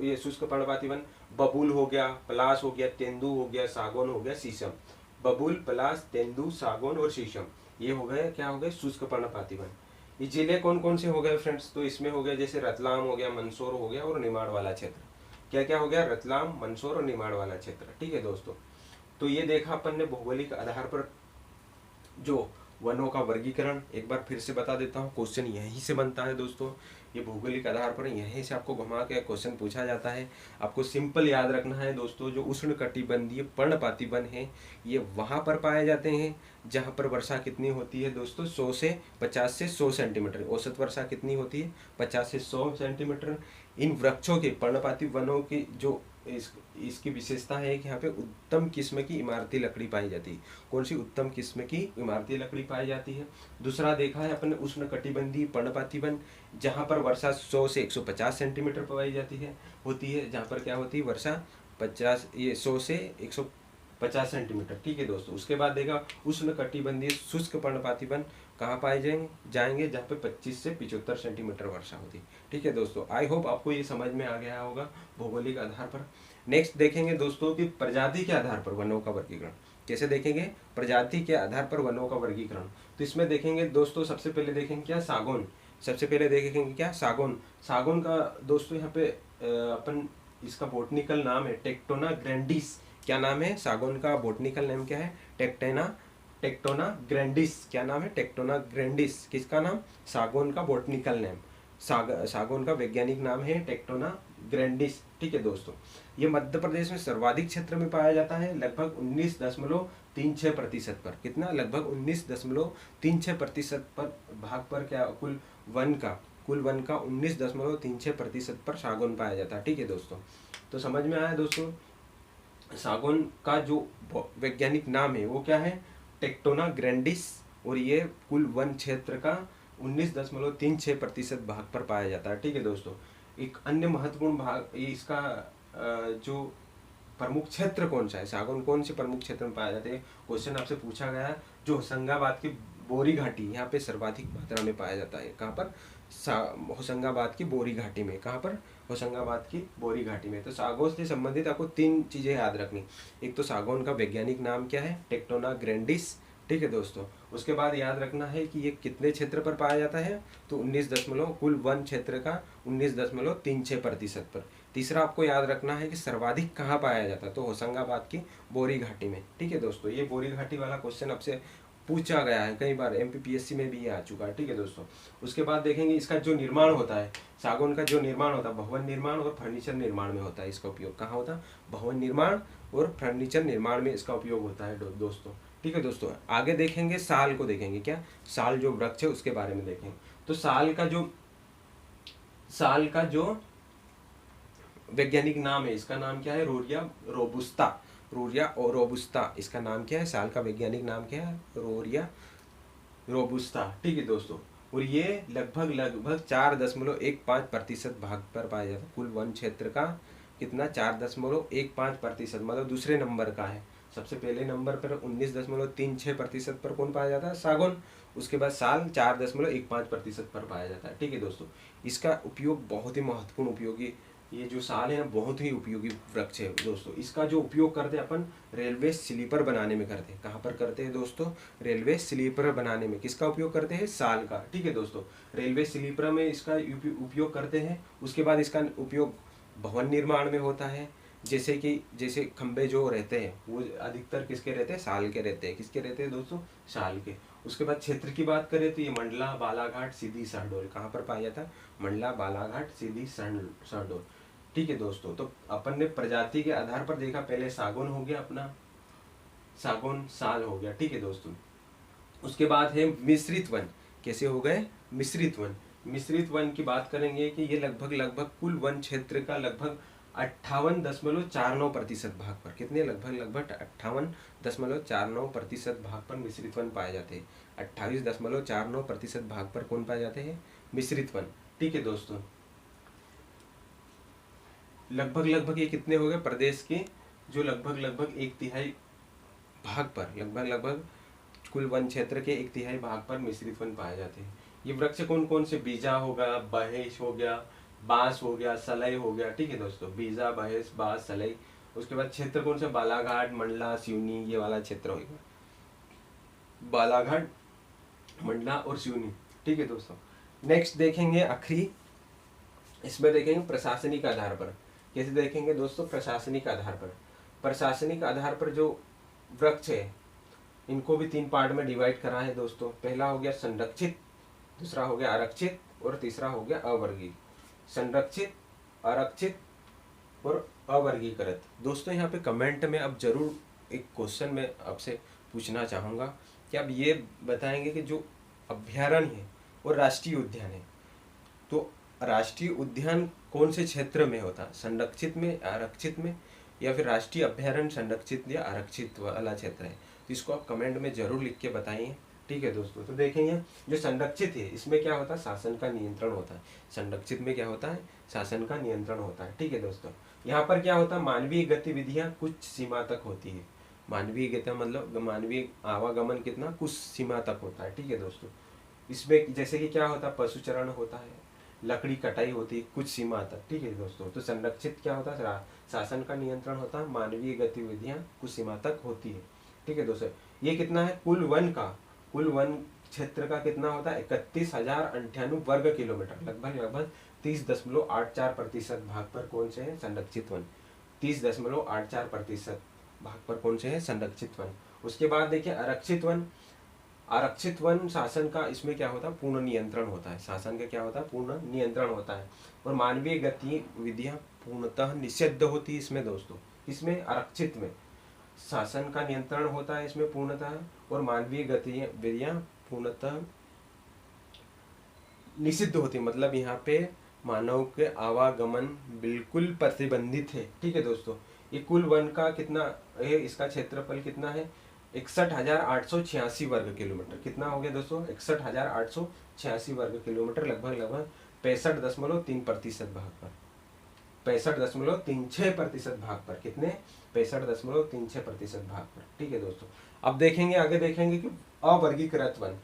ये शुष्क पर्णपाती वन? बबूल हो गया, पलाश हो गया, तेंदु हो गया, सागौन हो गया, शीशम। बबूल, पलाश, तेंदु, सागौन और शीशम, ये हो गए क्या हो गए? शुष्क पर्णपाती वन। ये जिले कौन कौन से हो गए फ्रेंड्स? तो इसमें हो गया जैसे रतलाम हो गया, मंदसौर हो गया और निमाड़ वाला क्षेत्र। क्या क्या हो गया? रतलाम, मंदसौर और निमाड़ वाला क्षेत्र। ठीक है दोस्तों, तो ये देखा अपन ने भौगोलिक आधार पर जो वनों का वर्गीकरण। एक बार फिर से बता देता हूँ, क्वेश्चन यहीं से बनता है दोस्तों। ये भौगोलिक आधार पर यहीं से आपको घुमा के क्वेश्चन पूछा जाता है। आपको सिंपल याद रखना है दोस्तों, जो उष्ण कटिबंधीय पर्णपाती वन है ये वहाँ पर पाए जाते हैं जहाँ पर वर्षा कितनी होती है दोस्तों? 100 से 50 से 100 सेंटीमीटर। औसत वर्षा कितनी होती है? 50 से 100 सेंटीमीटर। इन वृक्षों के, पर्णपाती वनों की जो इसकी विशेषता है कि यहाँ पे उत्तम किस्म की इमारती लकड़ी पाई जाती है। कौन सी उत्तम किस्म की इमारती लकड़ी पाई जाती है? दूसरा देखा है अपन उष्ण कटिबंधीय पर्णपाती वन, जहाँ पर वर्षा 100 से 150 सेंटीमीटर पाई जाती है होती है। जहाँ पर क्या होती है? वर्षा 100 से 150 सेंटीमीटर। ठीक है दोस्तों, उसके बाद देखा उष्ण कटिबंधीय शुष्क पर्णपाती वन कहाँ पाए जाएंगे? जहाँ पे 25 से 75 सेंटीमीटर वर्षा होती है। ठीक है दोस्तों, आई होप आपको ये समझ में आ गया होगा भौगोलिक आधार पर। नेक्स्ट देखेंगे दोस्तों कि प्रजाति के आधार पर वनों का वर्गीकरण। कैसे देखेंगे? प्रजाति के आधार पर वनों का वर्गीकरण। तो इसमें देखेंगे दोस्तों, सबसे पहले देखेंगे क्या? सागौन। सबसे पहले देखेंगे क्या? सागौन। सागौन का दोस्तों यहाँ पे अपन इसका बोटनिकल नाम है टेक्टोना ग्रैंडिस। क्या नाम है सागौन का? बोटनिकल नेम क्या है? Tectona grandis. क्या नाम है? Tectona grandis. किसका नाम? सागौन का बोटनिकल नेम। सागौन का वैज्ञानिक नाम है टेक्टोना ग्रैंडिस। ठीक है दोस्तों, ये मध्य प्रदेश में सर्वाधिक क्षेत्र में पाया जाता है, लगभग 19.36% पर। कितना? लगभग 19.36% पर भाग पर क्या कुल वन का 19.36% पर सागौन पाया जाता है। ठीक है दोस्तों, तो समझ में आया दोस्तों? सागौन का जो वैज्ञानिक नाम है वो क्या है? Tectona grandis. और ये कुल वन क्षेत्र का 19.36% भाग पर पाया जाता है। ठीक है दोस्तों, एक अन्य महत्वपूर्ण भाग इसका जो प्रमुख क्षेत्र कौन सा है? सागौन कौन से प्रमुख क्षेत्र में पाया जाता है? क्वेश्चन आपसे पूछा गया है। जो होशंगाबाद की बोरी घाटी, यहाँ पे सर्वाधिक मात्रा में पाया जाता है। कहाँ पर? होशंगाबाद की बोरी घाटी में। कहाँ पर? होशंगाबाद की बोरी घाटी में। तो सागौन से संबंधित आपको 3 चीजें याद रखनी। एक तो सागौन का वैज्ञानिक नाम क्या है? Tectona grandis. ठीक है दोस्तों, उसके बाद याद रखना है कि ये कितने क्षेत्र पर पाया जाता है? तो 19 कुल वन क्षेत्र का 19.36% पर। तीसरा आपको याद रखना है कि सर्वाधिक कहाँ पाया जाता है? तो होशंगाबाद की बोरी घाटी में। ठीक है दोस्तों, ये बोरी घाटी वाला क्वेश्चन आपसे पूछा गया है कई बार, MPPSC में भी ये आ चुका है। ठीक है दोस्तों, उसके बाद देखेंगे इसका जो निर्माण होता है, सागौन का जो निर्माण होता है भवन निर्माण और फर्नीचर निर्माण में होता है। इसका उपयोग कहाँ होता है? भवन निर्माण और फर्नीचर निर्माण में इसका उपयोग होता है दोस्तों। ठीक है दोस्तों, आगे देखेंगे साल को देखेंगे। क्या? साल जो वृक्ष है उसके बारे में देखेंगे। तो साल का जो वैज्ञानिक नाम है, इसका नाम क्या है? रोरिया और रोबुस्ता। इसका नाम क्या है? साल का वैज्ञानिक नाम क्या है? रोरिया रोबुस्ता। ठीक है दोस्तों, और ये लगभग 4.15% भाग पर पाया जाता है। कुल वन क्षेत्र का कितना? 4.15%, मतलब दूसरे नंबर का है। सबसे पहले नंबर पर 19.36% पर कौन पाया जाता है? सागौन। उसके बाद साल 4.15% पर पाया जाता है। ठीक है दोस्तों, इसका उपयोग बहुत ही महत्वपूर्ण उपयोगी, ये जो साल है ना बहुत ही उपयोगी वृक्ष है दोस्तों। इसका जो उपयोग करते हैं अपन रेलवे स्लीपर बनाने में करते हैं। कहाँ पर करते हैं दोस्तों? रेलवे स्लीपर बनाने में। किसका उपयोग करते हैं? साल का। ठीक है दोस्तों, रेलवे स्लीपर में इसका उपयोग करते हैं। उसके बाद इसका उपयोग भवन निर्माण में होता है। जैसे खंबे जो रहते हैं वो अधिकतर किसके रहते हैं? साल के रहते हैं। किसके रहते हैं दोस्तों? साल के। उसके बाद क्षेत्र की बात करें तो ये मंडला, बालाघाट, सीधी, शहडोल। कहाँ पर पाया जाता है? मंडला, बालाघाट, सीधी, शहडोल। ठीक है दोस्तों, तो अपन ने प्रजाति के आधार पर देखा। पहले सागौन हो गया अपना, सागौन साल हो गया। ठीक है दोस्तों, उसके बाद है मिश्रित वन। कैसे हो गए? मिश्रित वन। मिश्रित वन की बात करेंगे कि ये लगभग कुल वन क्षेत्र का लगभग 58.49% भाग पर। कितने? लगभग 58.49% भाग पर मिश्रित वन पाए जाते हैं। 28.49% भाग पर कौन पाए जाते हैं? मिश्रित वन। ठीक है दोस्तों, लगभग ये कितने हो गए? प्रदेश के जो लगभग 1/3 भाग पर, लगभग कुल वन क्षेत्र के 1/3 भाग पर मिश्रित वन पाए जाते हैं। ये वृक्ष कौन कौन से? बीजा हो गया, बहेश हो गया, बांस हो गया, सलई हो गया। ठीक है दोस्तों, बीजा, बहेश, बांस, सलई। उसके बाद क्षेत्र कौन सा? बालाघाट, मंडला, सिवनी, ये वाला क्षेत्र होगा। बालाघाट, मंडला और सिवनी। ठीक है दोस्तों, नेक्स्ट देखेंगे आखिरी, इसमें देखेंगे प्रशासनिक आधार पर। कैसे देखेंगे दोस्तों? प्रशासनिक आधार पर। प्रशासनिक आधार पर जो वृक्ष है इनको भी 3 पार्ट में डिवाइड करा है दोस्तों। पहला हो गया संरक्षित, दूसरा हो गया आरक्षित और तीसरा हो गया अवर्गीकृत। संरक्षित, आरक्षित और अवर्गीकृत। दोस्तों यहाँ पे कमेंट में अब जरूर एक क्वेश्चन मैं आपसे पूछना चाहूँगा कि आप ये बताएंगे कि जो अभ्यारण्य है और राष्ट्रीय उद्यान है, तो राष्ट्रीय उद्यान कौन से क्षेत्र में होता है? संरक्षित में, आरक्षित में, या फिर राष्ट्रीय अभ्यारण्य संरक्षित या आरक्षित वाला क्षेत्र है? तो इसको आप कमेंट में जरूर लिख के बताइए। ठीक है दोस्तों, तो देखेंगे जो संरक्षित है इसमें क्या होता है? शासन का नियंत्रण होता है। संरक्षित में क्या होता है? शासन का नियंत्रण होता है। ठीक है दोस्तों, यहाँ पर क्या होता है? मानवीय गतिविधियां कुछ सीमा तक होती है। मानवीय गतिविधियां मतलब मानवीय आवागमन कितना? कुछ सीमा तक होता है। ठीक है दोस्तों, इसमें जैसे कि क्या होता है? पशुचरण होता है, लकड़ी कटाई होती है कुछ सीमा तक। ठीक है दोस्तों, तो संरक्षित क्या होता है? शासन का नियंत्रण होता है, मानवीय गतिविधियां कुछ सीमा तक होती है। ठीक है दोस्तों, ये कितना है? कुल वन क्षेत्र का कितना होता है? 31,098 वर्ग किलोमीटर, लगभग 30.84% भाग पर कौन से हैं संरक्षित वन। 30.84% भाग पर कौन से हैं संरक्षित वन। उसके बाद देखिए आरक्षित वन। आरक्षित वन शासन का इसमें क्या होता है पूर्ण नियंत्रण होता है। शासन का क्या होता है पूर्ण नियंत्रण होता है और मानवीय गतिविधियां पूर्णतः निषिद्ध होती है इसमें दोस्तों। इसमें आरक्षित में शासन का नियंत्रण होता है इसमें पूर्णतः और मानवीय गतिविधियां पूर्णतः निषिद्ध होती है। मतलब यहाँ पे मानव के आवागमन बिल्कुल प्रतिबंधित है। ठीक है दोस्तों। ये कुल वन का कितना है, इसका क्षेत्रफल कितना है 61,886 वर्ग किलोमीटर। कितना हो गया दोस्तों 61,886 वर्ग किलोमीटर, लगभग 65.3% भाग पर, 65.36% भाग पर। कितने 65.36% भाग पर। ठीक है दोस्तों। अब देखेंगे आगे देखेंगे कि अवर्गीकृत वन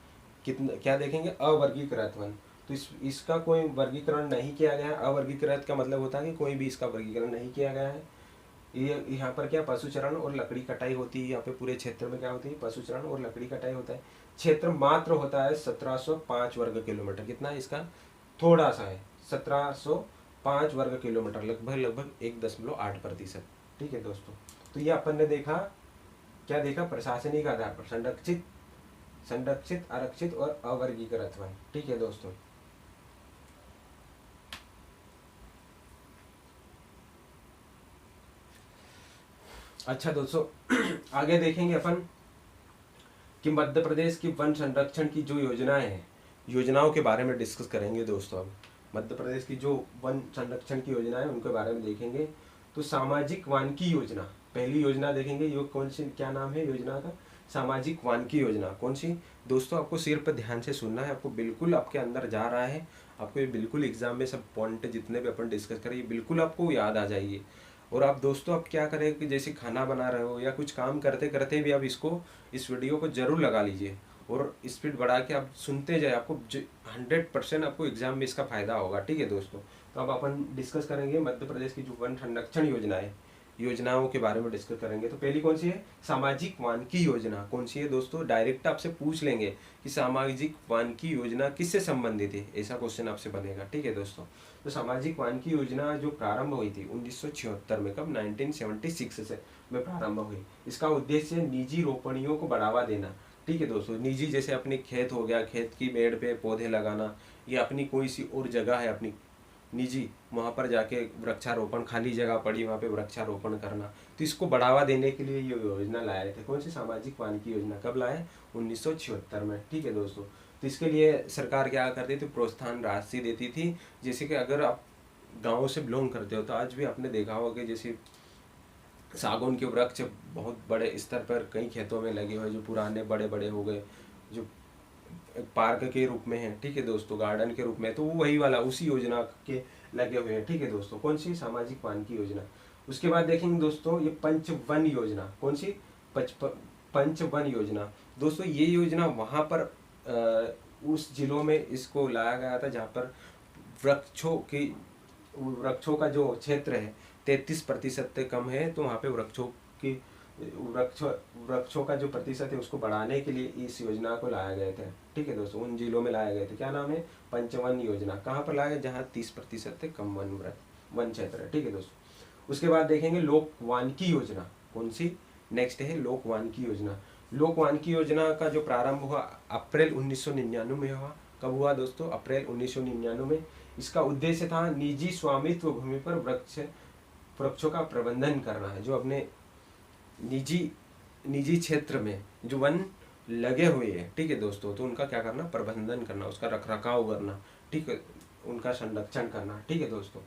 कितना, क्या देखेंगे अवर्गीकृत वन। तो इसका कोई वर्गीकरण नहीं किया गया है। अवर्गीकृत का मतलब होता है कि कोई भी इसका वर्गीकरण नहीं किया गया है। ये यहाँ पर क्या पशुचरण और लकड़ी कटाई होती है। यहाँ पे पूरे क्षेत्र में क्या होती है पशुचरण और लकड़ी कटाई होता है। क्षेत्र मात्र होता है 1705 वर्ग किलोमीटर। कितना है इसका थोड़ा सा है 1705 वर्ग किलोमीटर, लगभग 1.8%। ठीक है दोस्तों। तो ये अपन ने देखा, क्या देखा प्रशासनिक आधार पर संरक्षित आरक्षित और अवर्गीकृत वन। ठीक है दोस्तों। अच्छा दोस्तों आगे देखेंगे अपन कि मध्य प्रदेश की वन संरक्षण की जो योजनाएं हैं, योजनाओं के बारे में डिस्कस करेंगे दोस्तों। अब मध्य प्रदेश की जो वन संरक्षण की योजनाएं उनके बारे में देखेंगे। तो सामाजिक वानिकी योजना, पहली योजना देखेंगे। ये कौन सी, क्या नाम है योजना का, सामाजिक वानिकी योजना। कौन सी दोस्तों, आपको सिर पर ध्यान से सुनना है, आपको बिल्कुल आपके अंदर जा रहा है, आपको ये बिल्कुल एग्जाम में सब पॉइंट जितने भी अपन डिस्कस करें ये बिल्कुल आपको याद आ जाएगी। और आप दोस्तों आप क्या करें कि जैसे खाना बना रहे हो या कुछ काम करते करते भी आप इस वीडियो को जरूर लगा लीजिए और स्पीड बढ़ा के आप सुनते जाए, आपको 100% आपको एग्जाम में इसका फायदा होगा। ठीक है दोस्तों। तो अब अपन डिस्कस करेंगे मध्य प्रदेश की जो वन संरक्षण योजनाओं के बारे में डिस्कस करेंगे। तो पहली कौन सी है सामाजिक वानिकी योजना। कौन सी है दोस्तों, डायरेक्ट आपसे पूछ लेंगे कि सामाजिक वानिकी योजना किससे संबंधित है, ऐसा क्वेश्चन आपसे बनेगा। ठीक है दोस्तों। तो सामाजिक वानिकी योजना जो प्रारंभ हुई थी 1976 में, कब 1976 से में प्रारंभ हुई। इसका उद्देश्य निजी रोपणियों को बढ़ावा देना। ठीक है दोस्तों। निजी जैसे अपने खेत हो गया, खेत की मेड़ पे पौधे लगाना, या अपनी कोई सी और जगह है अपनी निजी, वहाँ पर जाके वृक्षारोपण, खाली जगह पड़ी वहाँ पे वृक्षारोपण करना। तो इसको बढ़ावा देने के लिए ये योजना लाए थे। कौन सी सामाजिक वानिकी योजना, कब लाए 1976 में। ठीक है दोस्तों। तो इसके लिए सरकार क्या करती थी, प्रोत्साहन राशि देती थी। जैसे कि अगर आप गाँव से बिलोंग करते हो तो आज भी आपने देखा होगा जैसे सागौन के वृक्ष बहुत बड़े स्तर पर कई खेतों में लगे हुए, जो पुराने बड़े बड़े हो गए, जो पार्क के रूप में है। ठीक है दोस्तों, गार्डन के रूप में, तो वो वही वाला उसी योजना के लगे हुए हैं। ठीक है दोस्तों। कौन सी सामाजिक वानिकी योजना। उसके बाद देखेंगे दोस्तों ये पंचवन योजना। कौन सी पंचवन योजना। दोस्तों ये योजना वहां पर उस जिलों में इसको लाया गया था जहाँ पर वृक्षों का जो क्षेत्र है 33% से कम है। तो वहाँ पे वृक्षों का जो प्रतिशत है उसको बढ़ाने के लिए इस योजना को लाया गए थे। ठीक है दोस्तों। उन जिलों में लाए गए थे। क्या नाम है पंचवन योजना। कहाँ पर लाया गया, जहाँ 30% से कम वन क्षेत्र है। ठीक है दोस्तों। उसके बाद देखेंगे लोक वानिकी योजना। कौन सी नेक्स्ट है लोक वानिकी योजना। लोक वानिकी योजना का जो प्रारंभ हुआ अप्रैल 1999 में हुआ। कब हुआ दोस्तों, अप्रैल 1999 में। इसका उद्देश्य था निजी स्वामित्व भूमि पर वृक्षों का प्रबंधन करना है। जो अपने निजी क्षेत्र में जो वन लगे हुए हैं, ठीक है दोस्तों, तो उनका क्या करना, प्रबंधन करना, उसका रखरखाव करना, ठीक है, उनका संरक्षण करना। ठीक है दोस्तों।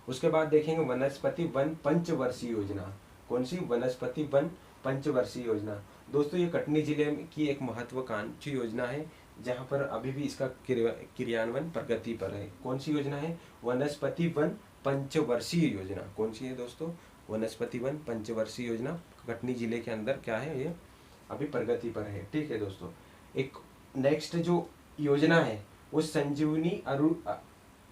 उसके बाद देखेंगे वनस्पति वन पंचवर्षीय योजना। कौन सी वनस्पति वन पंचवर्षीय योजना। दोस्तों ये कटनी जिले की एक महत्वाकांक्षी योजना है जहाँ पर अभी भी इसका क्रियान्वयन प्रगति पर है। कौन सी योजना है, वनस्पति वन पंचवर्षीय योजना। कौन सी है दोस्तों, वनस्पति वन पंचवर्षीय योजना। कटनी जिले के अंदर क्या है, ये अभी प्रगति पर है। ठीक है दोस्तों। एक नेक्स्ट जो योजना है वो संजीवनी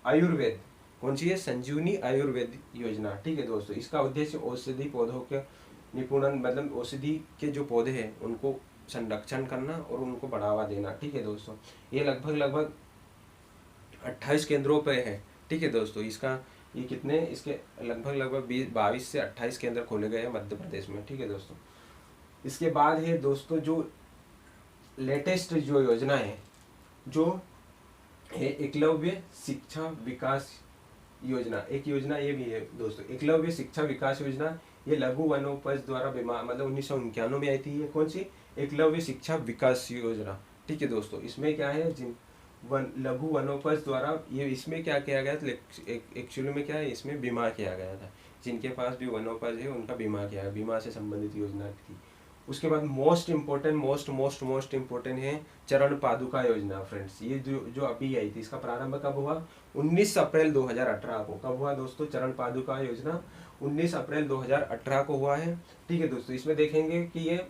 आयुर्वेद। कौन सी है, संजीवनी आयुर्वेद योजना। ठीक है दोस्तों। इसका उद्देश्य औषधि पौधों के निपुणन, मतलब औषधि के जो पौधे हैं उनको संरक्षण करना और उनको बढ़ावा देना। ठीक है दोस्तों। ये लगभग 28 केंद्रों पे है। ठीक है दोस्तों, इसका ये कितने इसके लगभग 22 से 28 केंद्र खोले गए हैं मध्य प्रदेश में। ठीक है दोस्तों, इसके बाद है दोस्तों जो लेटेस्ट जो योजना है, जो है एकलव्य शिक्षा विकास योजना। एक योजना ये भी है दोस्तों, एकलव्य शिक्षा विकास योजना। ये लघु वनोपज द्वारा मतलब 1991 में आई थी। ये कौन सी? एकलव्य शिक्षा विकास योजना। ठीक है दोस्तों, इसमें क्या है, जिन लघु वनोपज द्वारा ये इसमें क्या किया गया था, एक्चुअली में क्या है, इसमें बीमा किया गया था। जिनके पास भी वनोपज है उनका बीमा किया गया, बीमा से संबंधित योजना थी। उसके बाद मोस्ट इम्पोर्टेंट है चरण पादुका योजना। फ्रेंड्स, ये जो अभी आई थी, इसका प्रारंभ कब हुआ? 19 अप्रैल 2018 को। कब हुआ दोस्तों? चरण पादुका योजना 19 अप्रैल 2018 को हुआ है। ठीक है दोस्तों, इसमें देखेंगे कि ये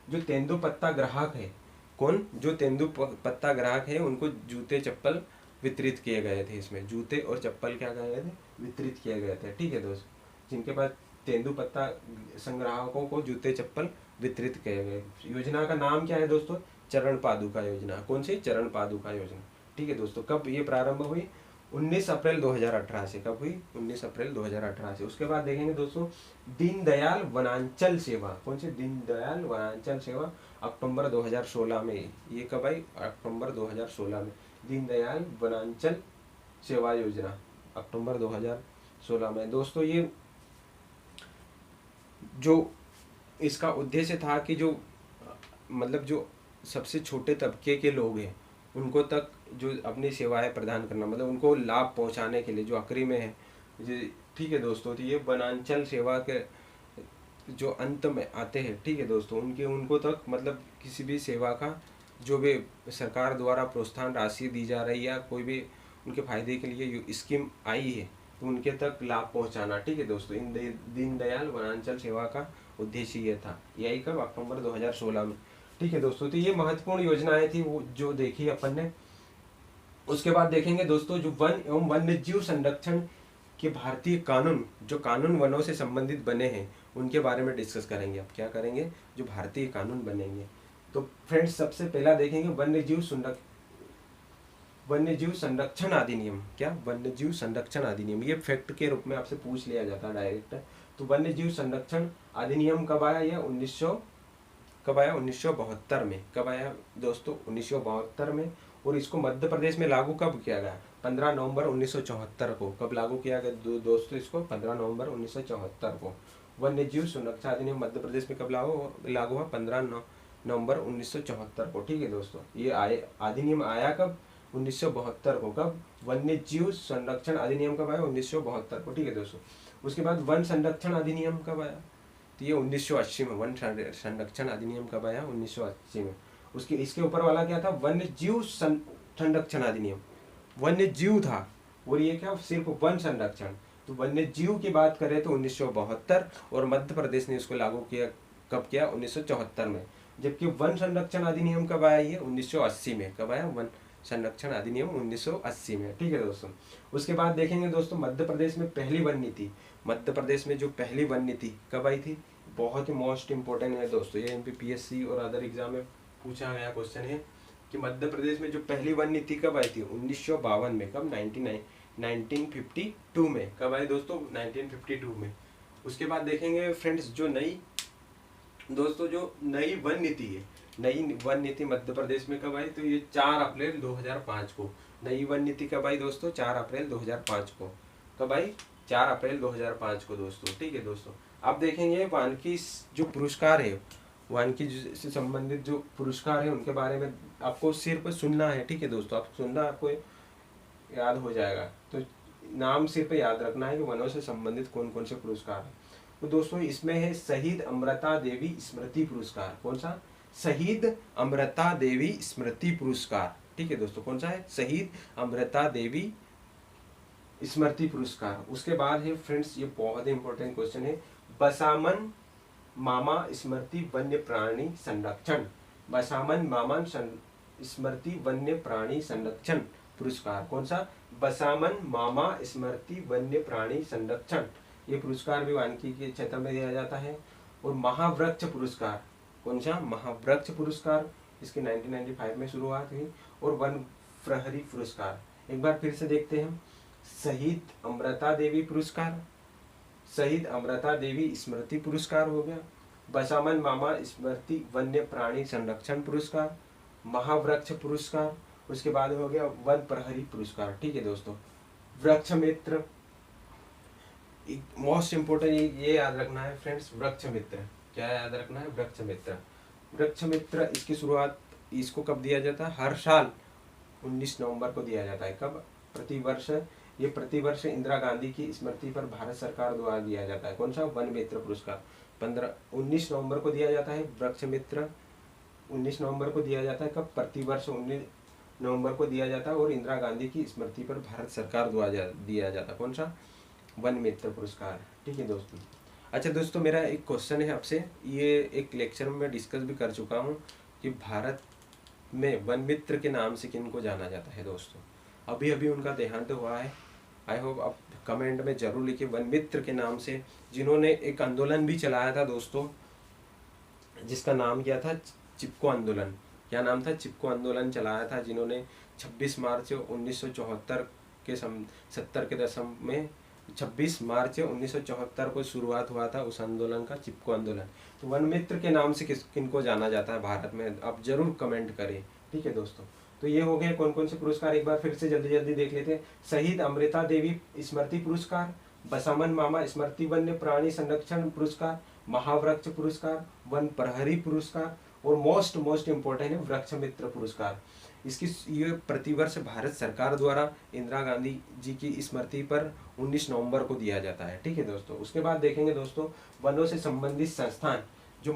जो तेंदुपत्ता ग्राहक है, कौन? जो तेंदुपत्ता ग्राहक है उनको जूते चप्पल वितरित किए गए थे। इसमें जूते और चप्पल क्या गए थे? वितरित किए गए थे। ठीक है दोस्तों, जिनके पास तेंदुपत्ता संग्राहकों को जूते चप्पल वितरित किए गए। योजना का नाम क्या है दोस्तों? चरण पादुका योजना। कौन सी? चरण पादुका योजना। ठीक है दोस्तों, कब ये प्रारंभ हुई? 19 अप्रैल 2018 से। कब हुई? 19 अप्रैल 2018 से। उसके बाद देखेंगे दोस्तों दीनदयाल वनांचल सेवा। कौन सी? दीनदयाल वनांचल सेवा अक्टूबर 2016 में। ये कब आई? अक्टूबर 2016 में। दीनदयाल वनांचल सेवा योजना अक्टूबर 2016 में। दोस्तों ये जो इसका उद्देश्य था कि जो मतलब जो सबसे छोटे तबके के लोग हैं उनको तक जो अपनी सेवाएं प्रदान करना, मतलब उनको लाभ पहुंचाने के लिए, जो आखिरी में है। ठीक है दोस्तों, तो ये वनांचल सेवा के जो अंत में आते हैं, ठीक है दोस्तों, उनको तक मतलब किसी भी सेवा का जो भी सरकार द्वारा प्रोत्साहन राशि दी जा रही है या कोई भी उनके फायदे के लिए स्कीम आई है तो उनके तक लाभ पहुंचाना। ठीक है दोस्तों, इन दीनदयाल वनांचल सेवा का उद्देश्य ये था। यही कब? अक्टूबर 2016 में। ठीक है दोस्तों, तो ये महत्वपूर्ण योजनाएं थी वो जो देखी अपन ने। उसके बाद देखेंगे दोस्तों जो वन एवं वन्य जीव संरक्षण के भारतीय कानून, जो कानून वनों से संबंधित बने हैं उनके बारे में डिस्कस करेंगे। अब क्या करेंगे? जो भारतीय कानून बनेंगे। तो फ्रेंड्स सबसे पहला देखेंगे वन्यजीव संरक्षण अधिनियम। क्या? वन्यजीव संरक्षण अधिनियम। ये फैक्ट के रूप में आपसे पूछ लिया जाता है डायरेक्ट। तो वन्यजीव संरक्षण अधिनियम कब आया? यह 1972 में। कब आया दोस्तों? 1972 में। और इसको मध्य प्रदेश में लागू कब किया गया? 15 नवंबर 1974 को। कब लागू किया गया दोस्तों इसको? 15 नवंबर 1974 को। वन्यजीव सुरक्षा अधिनियम मध्य प्रदेश में कब लागू हुआ? 15 नवंबर 1974 को। ठीक है दोस्तों, ये अधिनियम आया कब? 1972 को। कब? वन्य जीव संरक्षण अधिनियम कब आया? 1972 को। ठीक है दोस्तों, उसके बाद वन संरक्षण अधिनियम कब आया? तो ये 1980 में। वन संरक्षण अधिनियम कब आया? 1980 में। उसके इसके ऊपर वाला क्या था? वन्य जीव संरक्षण अधिनियम। वन्य जीव था और ये क्या? सिर्फ वन संरक्षण। तो वन्य जीव की बात करें तो 1972, और मध्य प्रदेश ने इसको लागू किया कब किया? 1974 में। जबकि वन संरक्षण अधिनियम कब आया? ये 1980 में। कब आया? वन संरक्षण अधिनियम 1980 में। ठीक है दोस्तों, उसके बाद देखेंगे दोस्तों मध्य प्रदेश में पहली वन नीति। मध्य प्रदेश में जो पहली वन नीति कब आई थी? बहुत ही मोस्ट इंपोर्टेंट है दोस्तों, ये MPPSC और अदर एग्जाम में पूछा गया क्वेश्चन है कि मध्य प्रदेश में जो पहली वन नीति कब आई थी? 1952 में। कब? 1952 में। कब आई दोस्तों? 1952 में। उसके बाद देखेंगे फ्रेंड्स जो नई वन नीति है, नई वन नीति मध्य प्रदेश में कब आई? तो ये 4 अप्रैल 2005 को। नई वन नीति कब आई दोस्तों? 4 अप्रैल 2005 को। कब आई? 4 अप्रैल 2005 को दोस्तों। ठीक है दोस्तों, अब देखेंगे वानिकी जो पुरस्कार है, वानिकी से संबंधित जो पुरस्कार है उनके बारे में आपको सिर्फ सुनना है। ठीक है दोस्तों, आप सुनना, आपको याद हो जाएगा। तो नाम सिर्फ याद रखना है कि वनों से संबंधित कौन कौन से पुरस्कार है। तो दोस्तों इसमें है शहीद अमृता देवी स्मृति पुरस्कार। कौन सा? शहीद अमृता देवी स्मृति पुरस्कार। ठीक है दोस्तों, कौन सा है? शहीद अमृता देवी स्मृति पुरस्कार। उसके बाद है फ्रेंड्स, ये बहुत ही इंपॉर्टेंट क्वेश्चन है, बसामन मामा स्मृति वन्य प्राणी संरक्षण। बसामन मामा स्मृति वन्य प्राणी संरक्षण पुरस्कार। कौन सा? बसामन मामा स्मृति वन्य प्राणी संरक्षण। ये पुरस्कार भी वानिकी के क्षेत्र में दिया जाता है। और महावृक्ष पुरस्कार। कौन सा? महावृक्ष पुरस्कार, इसकी 1995 में शुरुआत हुई। और वन प्रहरी पुरस्कार। एक बार फिर से देखते हैं, शहीद अमृता देवी पुरस्कार, शहीद अमृता देवी स्मृति पुरस्कार हो गया, बसामन मामा स्मृति वन्य प्राणी संरक्षण पुरस्कार, महावृक्ष पुरस्कार, उसके बाद हो गया वन प्रहरी पुरस्कार। ठीक है दोस्तों, वृक्ष मित्र, मोस्ट इम्पोर्टेंट ये याद रखना है फ्रेंड्स, वृक्ष मित्र। क्या याद रखना है? वृक्ष मित्र। वृक्ष मित्र इसकी शुरुआत इसको कब दिया जाता है? हर साल 19 नवंबर को दिया जाता है। कब? प्रतिवर्ष। ये प्रतिवर्ष इंदिरा गांधी की स्मृति पर भारत सरकार द्वारा दिया जाता है। कौन सा? वन मित्र पुरस्कार 19 नवंबर को दिया जाता है। वृक्ष मित्र 19 नवंबर को दिया जाता है। कब? प्रतिवर्ष 19 नवंबर को दिया जाता है और इंदिरा गांधी की स्मृति पर भारत सरकार द्वारा दिया जाता है। कौन सा? वन मित्र पुरस्कार। ठीक है दोस्तों। अच्छा दोस्तों, मेरा एक क्वेश्चन है आपसे, ये एक लेक्चर में मैं डिस्कस भी कर चुका हूँ कि भारत में वन मित्र के नाम से किन को जाना जाता है दोस्तों। अभी अभी उनका देहांत हुआ है। आई होप आप कमेंट में जरूर लिखिए वन मित्र के नाम से, जिन्होंने एक आंदोलन भी चलाया था दोस्तों, जिसका नाम क्या था? चिपको आंदोलन। क्या नाम था? चिपको आंदोलन चलाया था, जिन्होंने 26 मार्च 1974 के 70 के दशक में 26 मार्च 1974 को शुरुआत हुआ था उस आंदोलन का, चिपको आंदोलन। तो वन मित्र के नाम से किनको जाना जाता है भारत में? आप जरूर कमेंट करें। ठीक है दोस्तों, तो ये हो गए कौन कौन से पुरस्कार, एक बार फिर से जल्दी जल्दी देख लेते हैं। शहीद अमृता देवी स्मृति पुरस्कार, बसामन मामा स्मृति वन्य प्राणी संरक्षण पुरस्कार, महावृक्ष पुरस्कार, वन प्रहरी पुरस्कार और मोस्ट इम्पोर्टेंट है वृक्ष मित्र पुरस्कार। इसकी ये प्रतिवर्ष भारत सरकार द्वारा इंदिरा गांधी जी की स्मृति पर 19 नवंबर को दिया जाता है। ठीक है दोस्तों। उसके बाद देखेंगे दोस्तों वनों से संबंधित संस्थान, जो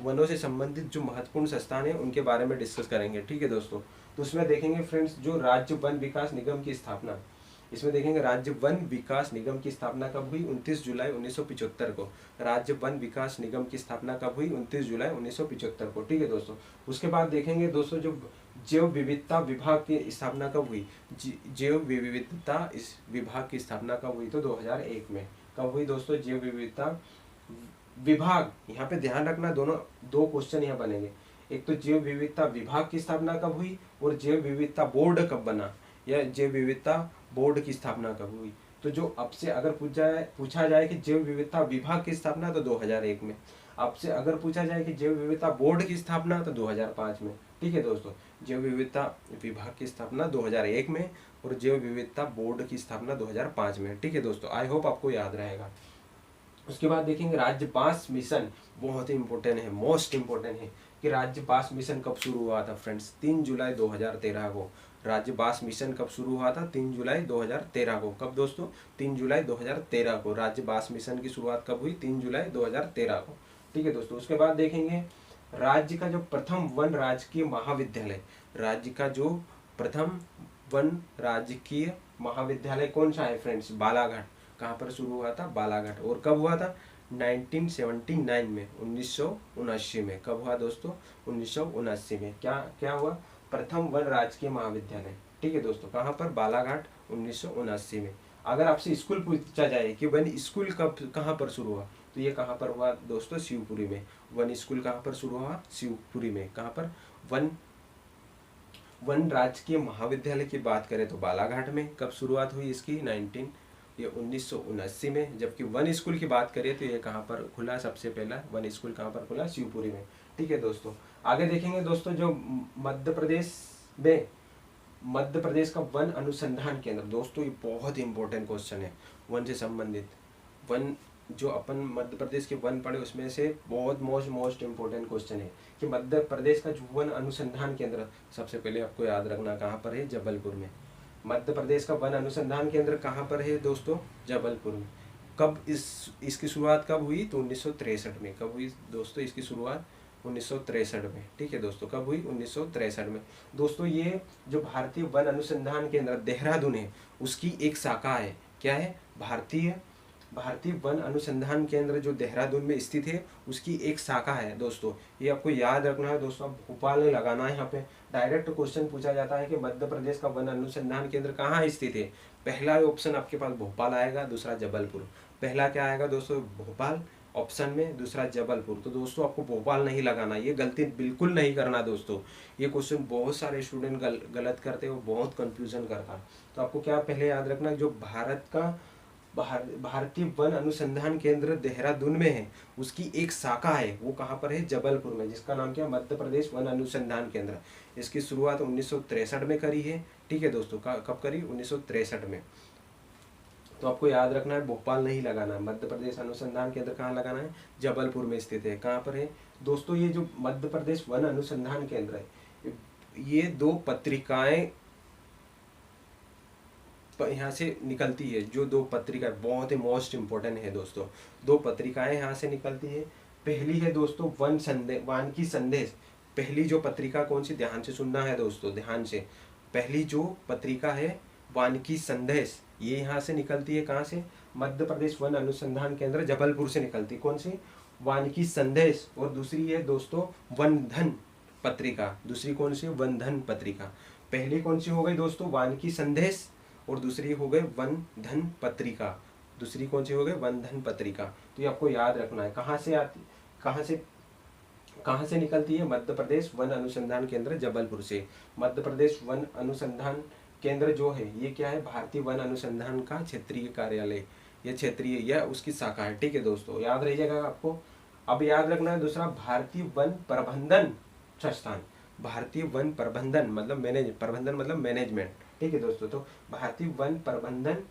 वनों से संबंधित जो महत्वपूर्ण संस्थान है उनके बारे में डिस्कस करेंगे। ठीक है दोस्तों। तो उसमें देखेंगे फ्रेंड्स जो राज्य वन विकास निगम की स्थापना, इसमें देखेंगे राज्य वन विकास निगम की स्थापना कब हुई? 29 जुलाई 1975 को। राज्य वन विकास निगम की स्थापना कब हुई? 29 जुलाई 1975 को। ठीक है दोस्तों। उसके बाद देखेंगे दोस्तों जो जैव विविधता विभाग की स्थापना कब हुई? जैव विविधता इस विभाग की स्थापना कब हुई? तो 2001 में। कब हुई दोस्तों? जैव विविधता विभाग, यहाँ पे ध्यान रखना, दोनों दो क्वेश्चन यहाँ बनेंगे। एक तो जैव विविधता विभाग की स्थापना कब हुई और जैव विविधता बोर्ड कब बना, या जैव विविधता बोर्ड की स्थापना कब हुई। तो जो आपसे अगर पूछा जाए कि जैव विविधता विभाग की स्थापना तो 2001 में, आपसे अगर पूछा जाए कि जैव विविधता बोर्ड की स्थापना तो 2005 में। ठीक है दोस्तों। जैव विविधता विभाग की स्थापना 2001 में और जैव विविधता बोर्ड की स्थापना 2005 में। ठीक है दोस्तों, आई होप आपको याद रहेगा। उसके बाद देखेंगे राज्य बांस मिशन, बहुत ही इंपॉर्टेंट है, मोस्ट इम्पोर्टेंट है कि राज्य बांस मिशन कब शुरू हुआ था फ्रेंड्स? 3 जुलाई 2013 को। राज्य बांस मिशन कब शुरू हुआ था? 3 जुलाई 2013 को। कब दोस्तों? 3 जुलाई 2013 को राज्य बांस मिशन की शुरुआत कब हुई? 3 जुलाई 2013 को। ठीक है दोस्तों। उसके बाद देखेंगे राज्य का जो प्रथम वन राजकीय महाविद्यालय, राज्य का जो प्रथम वन राजकीय महाविद्यालय कौन सा है फ्रेंड्स? बालाघाट। कहाँ पर शुरू हुआ था? बालाघाट। और कब हुआ था? 1979 में, 1979 में। कब हुआ दोस्तों? 1979 में। क्या हुआ? प्रथम वन राजकीय महाविद्यालय। ठीक है दोस्तों। कहाँ पर? बालाघाट, 1979 में। अगर आपसे स्कूल पूछा जाए कि वन स्कूल कहाँ पर शुरू हुआ, तो ये कहाँ पर हुआ दोस्तों? शिवपुरी में। वन स्कूल कहाँ पर शुरू हुआ? शिवपुरी में। कहाँ पर? वन राजकीय महाविद्यालय की बात करें तो बालाघाट में। कब शुरुआत हुई इसकी? 1979 में। जबकि वन स्कूल की बात करें तो ये कहाँ पर खुला? सबसे पहला वन स्कूल कहाँ पर खुला? शिवपुरी में। ठीक है दोस्तों। आगे देखेंगे दोस्तों जो मध्य प्रदेश का वन अनुसंधान केंद्र, दोस्तों ये बहुत ही इंपॉर्टेंट क्वेश्चन है वन से संबंधित। वन जो अपन मध्य प्रदेश के वन पढ़े उसमें से बहुत मोस्ट इम्पोर्टेंट क्वेश्चन है कि मध्य प्रदेश का जो वन अनुसंधान केंद्र, सबसे पहले आपको याद रखना कहाँ पर है? जबलपुर में। मध्य प्रदेश का वन अनुसंधान केंद्र कहाँ पर है दोस्तों? जबलपुर में। कब इसकी शुरुआत कब हुई? तो 1963 में। कब हुई दोस्तों इसकी शुरुआत? 1963 में। ठीक है दोस्तों। कब हुई? 1963 में। दोस्तों ये जो भारतीय वन अनुसंधान केंद्र देहरादून है उसकी एक शाखा है। क्या है? भारतीय वन अनुसंधान केंद्र जो देहरादून में स्थित है उसकी एक शाखा है दोस्तों। ये आपको याद रखना है दोस्तों। भोपाल में लगाना है, यहाँ पे डायरेक्ट क्वेश्चन पूछा जाता है कि मध्य प्रदेश का वन अनुसंधान केंद्र कहाँ स्थित है। पहला ऑप्शन आपके पास भोपाल आएगा, दूसरा जबलपुर। पहला क्या आएगा दोस्तों? भोपाल, ऑप्शन में, दूसरा जबलपुर। तो दोस्तों आपको भोपाल नहीं लगाना, ये गलती बिल्कुल नहीं करना दोस्तों। ये क्वेश्चन बहुत सारे स्टूडेंट गलत करते हो, बहुत कंफ्यूजन करता। तो आपको क्या पहले याद रखना, जो भारत का भारतीय वन अनुसंधान केंद्र देहरादून में है, उसकी एक शाखा है, वो कहाँ पर है, जबलपुर में, जिसका नाम क्या, मध्य प्रदेश वन अनुसंधान केंद्र। इसकी शुरुआत 1963 में करी है। ठीक है दोस्तों, कब करी, 1963 में। तो आपको याद रखना है, भोपाल नहीं लगाना है। मध्य प्रदेश अनुसंधान केंद्र कहाँ लगाना है, जबलपुर में स्थित है। कहाँ पर है दोस्तों, ये जो मध्य प्रदेश वन अनुसंधान केंद्र है, ये दो पत्रिकाएं यहाँ से निकलती है। जो दो पत्रिका बहुत ही मोस्ट इम्पोर्टेंट है दोस्तों, दो पत्रिकाएं यहाँ से निकलती है। पहली है दोस्तों वानकी संदेश। पहली जो पत्रिका कौन सी, ध्यान से सुनना है दोस्तों, ध्यान से। पहली जो पत्रिका है वानकी संदेश, ये यहाँ से निकलती है। कहाँ से, मध्य प्रदेश वन अनुसंधान केंद्र जबलपुर से निकलती है। कौन सी, वानकी संदेश। और दूसरी है दोस्तों वनधन पत्रिका। दूसरी कौन सी, वनधन पत्रिका। पहली कौन सी हो गई दोस्तों, वानकी संदेश, और दूसरी हो गई वनधन पत्रिका। दूसरी कौन सी हो गई, वनधन पत्रिका। तो ये आपको याद रखना है। कहाँ से आती, कहाँ से निकलती है, मध्य प्रदेश वन अनुसंधान केंद्र जबलपुर से। मध्य प्रदेश वन अनुसंधान केंद्र जो है, ये क्या है, भारतीय वन अनुसंधान का क्षेत्रीय कार्यालय, ये क्षेत्रीय, यह उसकी शाखा है। ठीक है दोस्तों, याद रहिएगा आपको। अब याद रखना है दूसरा, भारतीय वन प्रबंधन संस्थान। भारतीय वन प्रबंधन मतलब प्रबंधन मतलब मैनेजमेंट। ठीक है दोस्तों, तो भारतीय वन प्रबंधन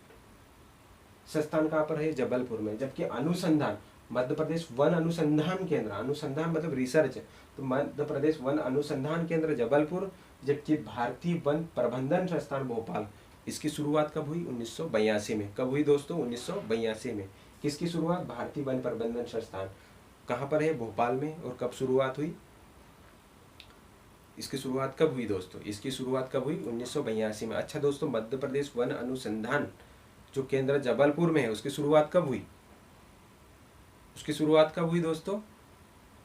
संस्थान कहाँ पर है, जबलपुर में। जबकि अनुसंधान, मध्य प्रदेश वन अनुसंधान केंद्र, अनुसंधान मतलब रिसर्च, तो मध्य प्रदेश वन अनुसंधान केंद्र जबलपुर। जबकि भारतीय वन प्रबंधन संस्थान भोपाल। इसकी शुरुआत कब हुई, 1982 में। कब हुई दोस्तों, 1982 में। किसकी शुरुआत, भारतीय वन प्रबंधन संस्थान कहाँ पर है, भोपाल में। और कब शुरुआत हुई, इसकी शुरुआत कब हुई दोस्तों, इसकी शुरुआत कब हुई, 1982 में। अच्छा दोस्तों, मध्य प्रदेश वन अनुसंधान जो केंद्र जबलपुर में है, उसकी शुरुआत कब हुई, उसकी शुरुआत कब हुई दोस्तों,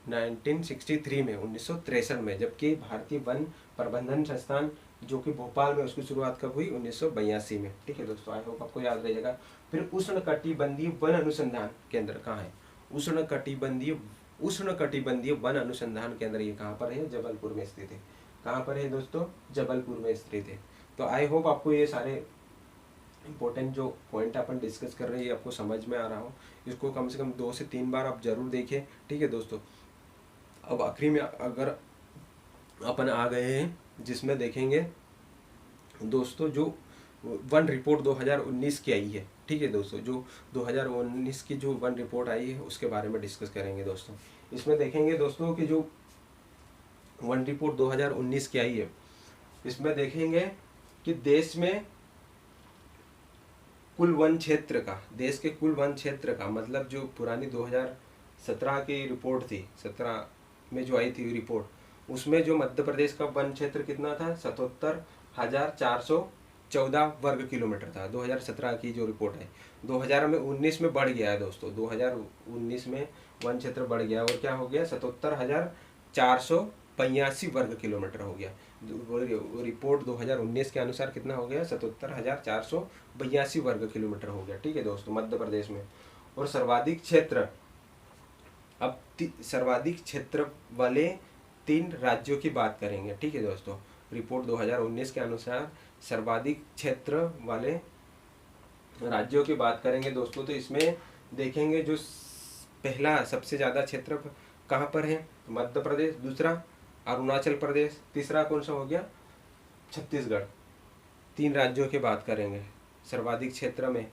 1963 में, 1963 में। जबकि भारतीय वन प्रबंधन संस्थान जो कि भोपाल में, उसकी शुरुआत कब हुई, 1982 में। ठीक है दोस्तों, आई होप आपको याद रहेगा। फिर उष्णकटिबंधीय वन अनुसंधान केंद्र कहाँ है, उष्णकटिबंधीय वन अनुसंधान केंद्र, ये कहाँ पर है, जबलपुर में स्थित है। कहाँ पर है दोस्तों, जबलपुर में स्थित है। तो आई होप आपको ये सारे इंपॉर्टेंट जो पॉइंट अपन डिस्कस कर रहे हैं, ये आपको समझ में आ रहा हो। इसको कम से कम 2 से 3 बार आप जरूर देखें। ठीक है दोस्तों, अब आखिरी में अगर अपन आ गए हैं, जिसमें देखेंगे दोस्तों जो वन रिपोर्ट 2019 की आई है। ठीक है दोस्तों, जो 2019 की जो वन रिपोर्ट आई है, उसके बारे में डिस्कस करेंगे दोस्तों। इसमें देखेंगे दोस्तों कि जो वन रिपोर्ट 2019 की आई है, इसमें देखेंगे कि देश में कुल वन क्षेत्र का, देश के कुल वन क्षेत्र का मतलब जो पुरानी 2017 की रिपोर्ट थी, 17 में जो आई थी रिपोर्ट, उसमें जो मध्य प्रदेश का वन क्षेत्र कितना था, 77,414 वर्ग किलोमीटर था। 2017 की जो रिपोर्ट है, 2019 में बढ़ गया है दोस्तों। 2019 में वन क्षेत्र बढ़ गया और क्या हो गया, 77,482 वर्ग किलोमीटर हो गया। रिपोर्ट 2019 के अनुसार कितना हो गया, 77,482 वर्ग किलोमीटर हो गया। ठीक है दोस्तों, मध्य प्रदेश में। और सर्वाधिक क्षेत्र, अब सर्वाधिक क्षेत्र वाले 3 राज्यों की बात करेंगे। ठीक है दोस्तों, रिपोर्ट 2019 के अनुसार सर्वाधिक क्षेत्र वाले राज्यों की बात करेंगे दोस्तों। तो इसमें देखेंगे जो पहला सबसे ज़्यादा क्षेत्र कहाँ पर है, मध्य प्रदेश, दूसरा अरुणाचल प्रदेश, तीसरा कौन सा हो गया, छत्तीसगढ़। 3 राज्यों की बात करेंगे सर्वाधिक क्षेत्र में।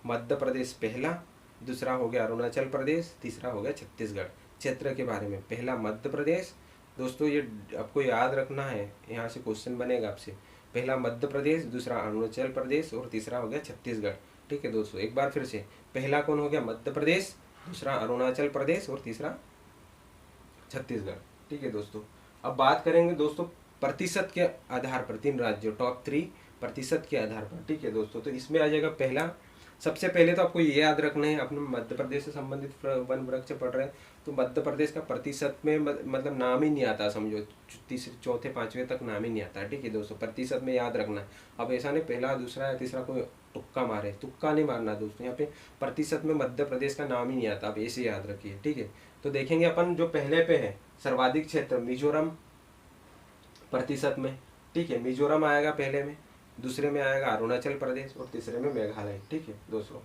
मध्य प्रदेश पहला, दूसरा हो गया अरुणाचल प्रदेश, तीसरा हो गया छत्तीसगढ़। क्षेत्र के बारे में पहला मध्य प्रदेश दोस्तों, ये आपको याद रखना है, यहाँ से क्वेश्चन बनेगा आपसे। पहला मध्य प्रदेश, दूसरा अरुणाचल प्रदेश और तीसरा हो गया छत्तीसगढ़। ठीक है दोस्तों, एक बार फिर से, पहला कौन हो गया, मध्य प्रदेश, दूसरा अरुणाचल प्रदेश और तीसरा छत्तीसगढ़। ठीक है दोस्तों, अब बात करेंगे दोस्तों प्रतिशत के आधार पर, 3 राज्यों, टॉप 3 प्रतिशत के आधार पर। ठीक है दोस्तों, तो इसमें आ जाएगा पहला, सबसे पहले तो आपको ये याद रखना है, अपने मध्य प्रदेश से संबंधित वन वृक्ष पढ़ रहे हैं तो मध्य प्रदेश का प्रतिशत में मतलब नाम ही नहीं आता, समझो तीसरे चौथे पांचवें तक नाम ही नहीं आता। ठीक है दोस्तों, प्रतिशत में याद रखना। अब ऐसा नहीं पहला दूसरा या तीसरा कोई तुक्का मारे, तुक्का नहीं मारना दोस्तों, यहाँ पे प्रतिशत में मध्य प्रदेश का नाम ही नहीं आता, अब ऐसे याद रखिए। ठीक है, तो देखेंगे अपन जो पहले पे है सर्वाधिक क्षेत्र मिजोरम प्रतिशत में। ठीक है, मिजोरम आएगा पहले में, दूसरे में आएगा अरुणाचल प्रदेश और तीसरे में मेघालय। ठीक है दोस्तों,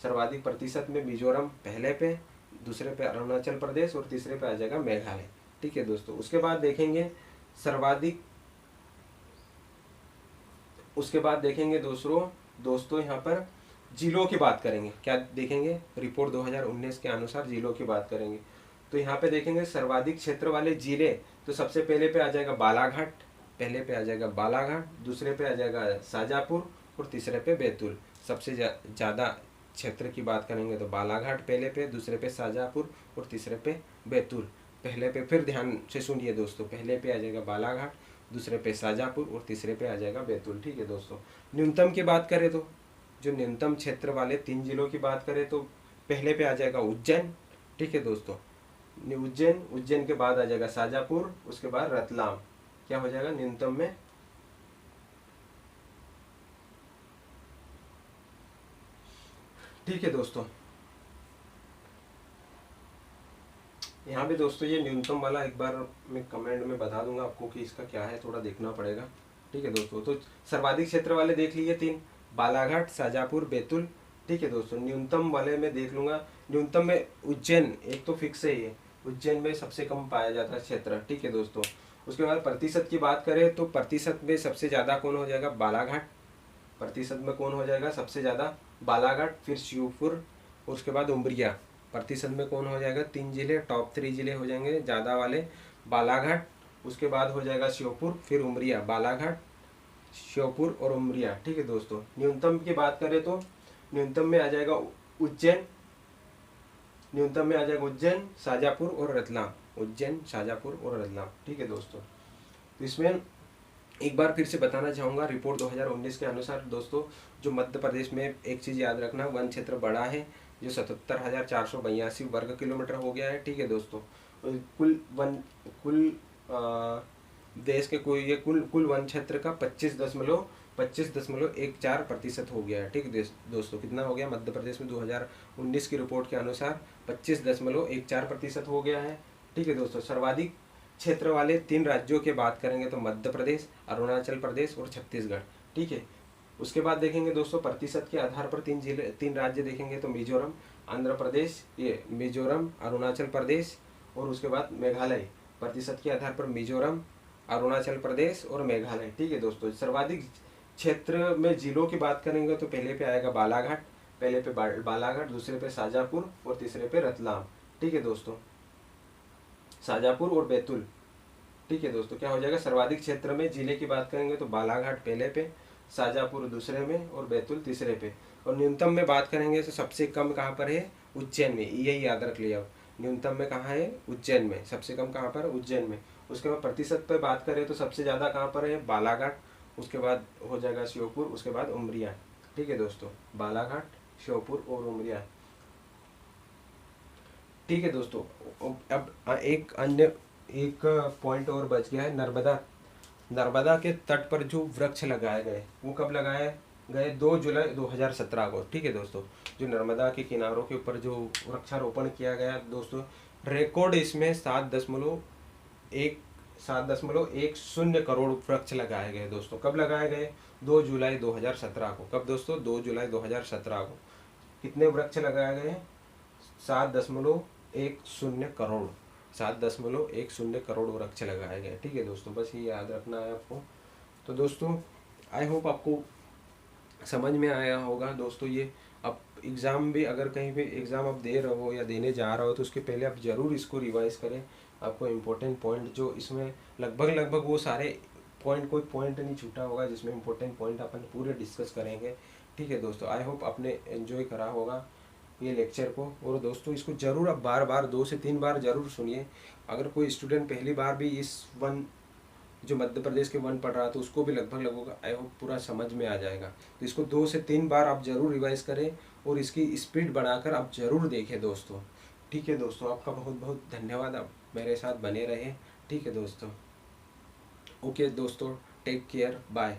सर्वाधिक प्रतिशत में मिजोरम पहले पे, दूसरे पे अरुणाचल प्रदेश और तीसरे पे आ जाएगा मेघालय। ठीक है दोस्तों, उसके बाद देखेंगे सर्वाधिक, उसके बाद देखेंगे दोस्तों यहाँ पर जिलों की बात करेंगे। क्या देखेंगे, रिपोर्ट 2019 के अनुसार जिलों की बात करेंगे। तो यहाँ पे देखेंगे सर्वाधिक क्षेत्र वाले जिले, तो सबसे पहले पे आ जाएगा बालाघाट, पहले पे आ जाएगा बालाघाट, दूसरे पे आ जाएगा शाजापुर और तीसरे पे बैतूल। सबसे ज़्यादा क्षेत्र की बात करेंगे तो बालाघाट पहले पे, दूसरे पे शाजापुर और तीसरे पे बैतूल। पहले पे फिर ध्यान से सुनिए दोस्तों, पहले पे आ जाएगा बालाघाट, दूसरे पे शाजापुर और तीसरे पे आ जाएगा बैतूल। ठीक है दोस्तों, न्यूनतम की बात करें तो जो न्यूनतम क्षेत्र वाले 3 जिलों की बात करें तो पहले पे आ जाएगा उज्जैन। ठीक है दोस्तों, उज्जैन के बाद आ जाएगा शाजापुर, उसके बाद रतलाम। क्या हो जाएगा न्यूनतम में, ठीक है दोस्तों। यहाँ पे दोस्तों ये न्यूनतम वाला एक बार मैं कमेंट में बता दूंगा आपको कि इसका क्या है, थोड़ा देखना पड़ेगा। ठीक है दोस्तों, तो सर्वाधिक क्षेत्र वाले देख लीजिए 3, बालाघाट, शाजापुर, बैतूल। ठीक है दोस्तों, न्यूनतम वाले में देख लूंगा, न्यूनतम में उज्जैन एक तो फिक्स है, ये उज्जैन में सबसे कम पाया जाता है क्षेत्र। ठीक है दोस्तों, उसके बाद प्रतिशत की बात करें तो प्रतिशत में सबसे ज़्यादा कौन हो जाएगा, बालाघाट। प्रतिशत में कौन हो जाएगा सबसे ज़्यादा, बालाघाट, फिर श्योपुर, उसके बाद उमरिया। प्रतिशत में कौन हो जाएगा, 3 जिले, टॉप 3 जिले हो जाएंगे ज़्यादा वाले, बालाघाट, उसके बाद हो जाएगा श्योपुर, फिर उमरिया। बालाघाट, श्योपुर और उमरिया। ठीक है दोस्तों, न्यूनतम की बात करें तो न्यूनतम में आ जाएगा उज्जैन, न्यूनतम में आ जाएगा उज्जैन, शाजापुर और रतलाम, उज्जैन, शाजापुर और रतलाम। ठीक है दोस्तों, तो इसमें एक बार फिर से बताना चाहूँगा, रिपोर्ट 2019 के अनुसार दोस्तों जो मध्य प्रदेश में एक चीज़ याद रखना, वन क्षेत्र बड़ा है जो 77,482 वर्ग किलोमीटर हो गया है। ठीक है दोस्तों, कुल देश के कोई ये कुल वन क्षेत्र का 25.14% हो गया है। ठीक है दोस्तों, कितना हो गया मध्य प्रदेश में 2019 की रिपोर्ट के अनुसार 25.14% हो गया है। ठीक है दोस्तों, सर्वाधिक क्षेत्र वाले 3 राज्यों की बात करेंगे तो मध्य प्रदेश, अरुणाचल प्रदेश और छत्तीसगढ़। ठीक है, उसके बाद देखेंगे दोस्तों प्रतिशत के आधार पर 3 राज्य देखेंगे तो मिजोरम, आंध्र प्रदेश, ये मिजोरम, अरुणाचल प्रदेश और उसके बाद मेघालय। प्रतिशत के आधार पर मिजोरम, अरुणाचल प्रदेश और मेघालय। ठीक है दोस्तों, सर्वाधिक क्षेत्र में जिलों की बात करेंगे तो पहले पे आएगा बालाघाट, पहले पे बालाघाट, दूसरे पे शाजापुर और तीसरे पे रतलाम। ठीक है दोस्तों, शाजापुर और बैतूल। ठीक है दोस्तों, क्या हो जाएगा सर्वाधिक क्षेत्र में जिले की बात करेंगे तो बालाघाट पहले पे, शाजापुर दूसरे में और बैतूल तीसरे पे। और न्यूनतम में बात करेंगे तो सबसे कम कहाँ पर है, उज्जैन में, यही याद रख लिया। न्यूनतम में कहाँ है, उज्जैन में, सबसे कम कहाँ पर, उज्जैन में। उसके बाद प्रतिशत पे बात करें तो सबसे ज़्यादा कहाँ पर है, बालाघाट, उसके बाद हो जाएगा श्योपुर, उसके बाद उमरिया। ठीक है दोस्तों, बालाघाट, श्योपुर और उमरिया। ठीक है दोस्तों, अब एक पॉइंट और बच गया है, नर्मदा के तट पर जो वृक्ष लगाए गए वो कब लगाए गए, 2 जुलाई 2017 को। ठीक है दोस्तों, जो नर्मदा के किनारों के ऊपर जो वृक्षारोपण किया गया दोस्तों, रिकॉर्ड इसमें 7.10 करोड़ वृक्ष लगाए गए दोस्तों। कब लगाए गए, 2 जुलाई 2017 को। कब दोस्तों, 2 जुलाई 2017 को। कितने वृक्ष लगाए गए, 7.10 करोड़, 7.10 करोड़ वृक्ष लगाए गए। ठीक है दोस्तों, बस ये याद रखना है आपको। तो दोस्तों आई होप आपको समझ में आया होगा दोस्तों। ये अब एग्ज़ाम भी, अगर कहीं भी एग्ज़ाम आप दे रहे हो या देने जा रहे हो तो उसके पहले आप ज़रूर इसको रिवाइज़ करें। आपको इम्पोर्टेंट पॉइंट जो इसमें लगभग वो सारे पॉइंट, कोई पॉइंट नहीं छूटा होगा जिसमें इम्पोर्टेंट पॉइंट अपन पूरे डिस्कस करेंगे। ठीक है दोस्तों, आई होप आपने एंजॉय करा होगा ये लेक्चर को। और दोस्तों इसको ज़रूर आप बार 2 से 3 बार ज़रूर सुनिए। अगर कोई स्टूडेंट पहली बार भी इस वन जो मध्य प्रदेश के वन पढ़ रहा तो उसको भी लगभग आई होप पूरा समझ में आ जाएगा। तो इसको 2 से 3 बार आप ज़रूर रिवाइज़ करें और इसकी स्पीड बढ़ाकर आप ज़रूर देखें दोस्तों। ठीक है दोस्तों, आपका बहुत बहुत धन्यवाद, आप मेरे साथ बने रहे। ठीक है दोस्तों, ओके दोस्तों, टेक केयर, बाय।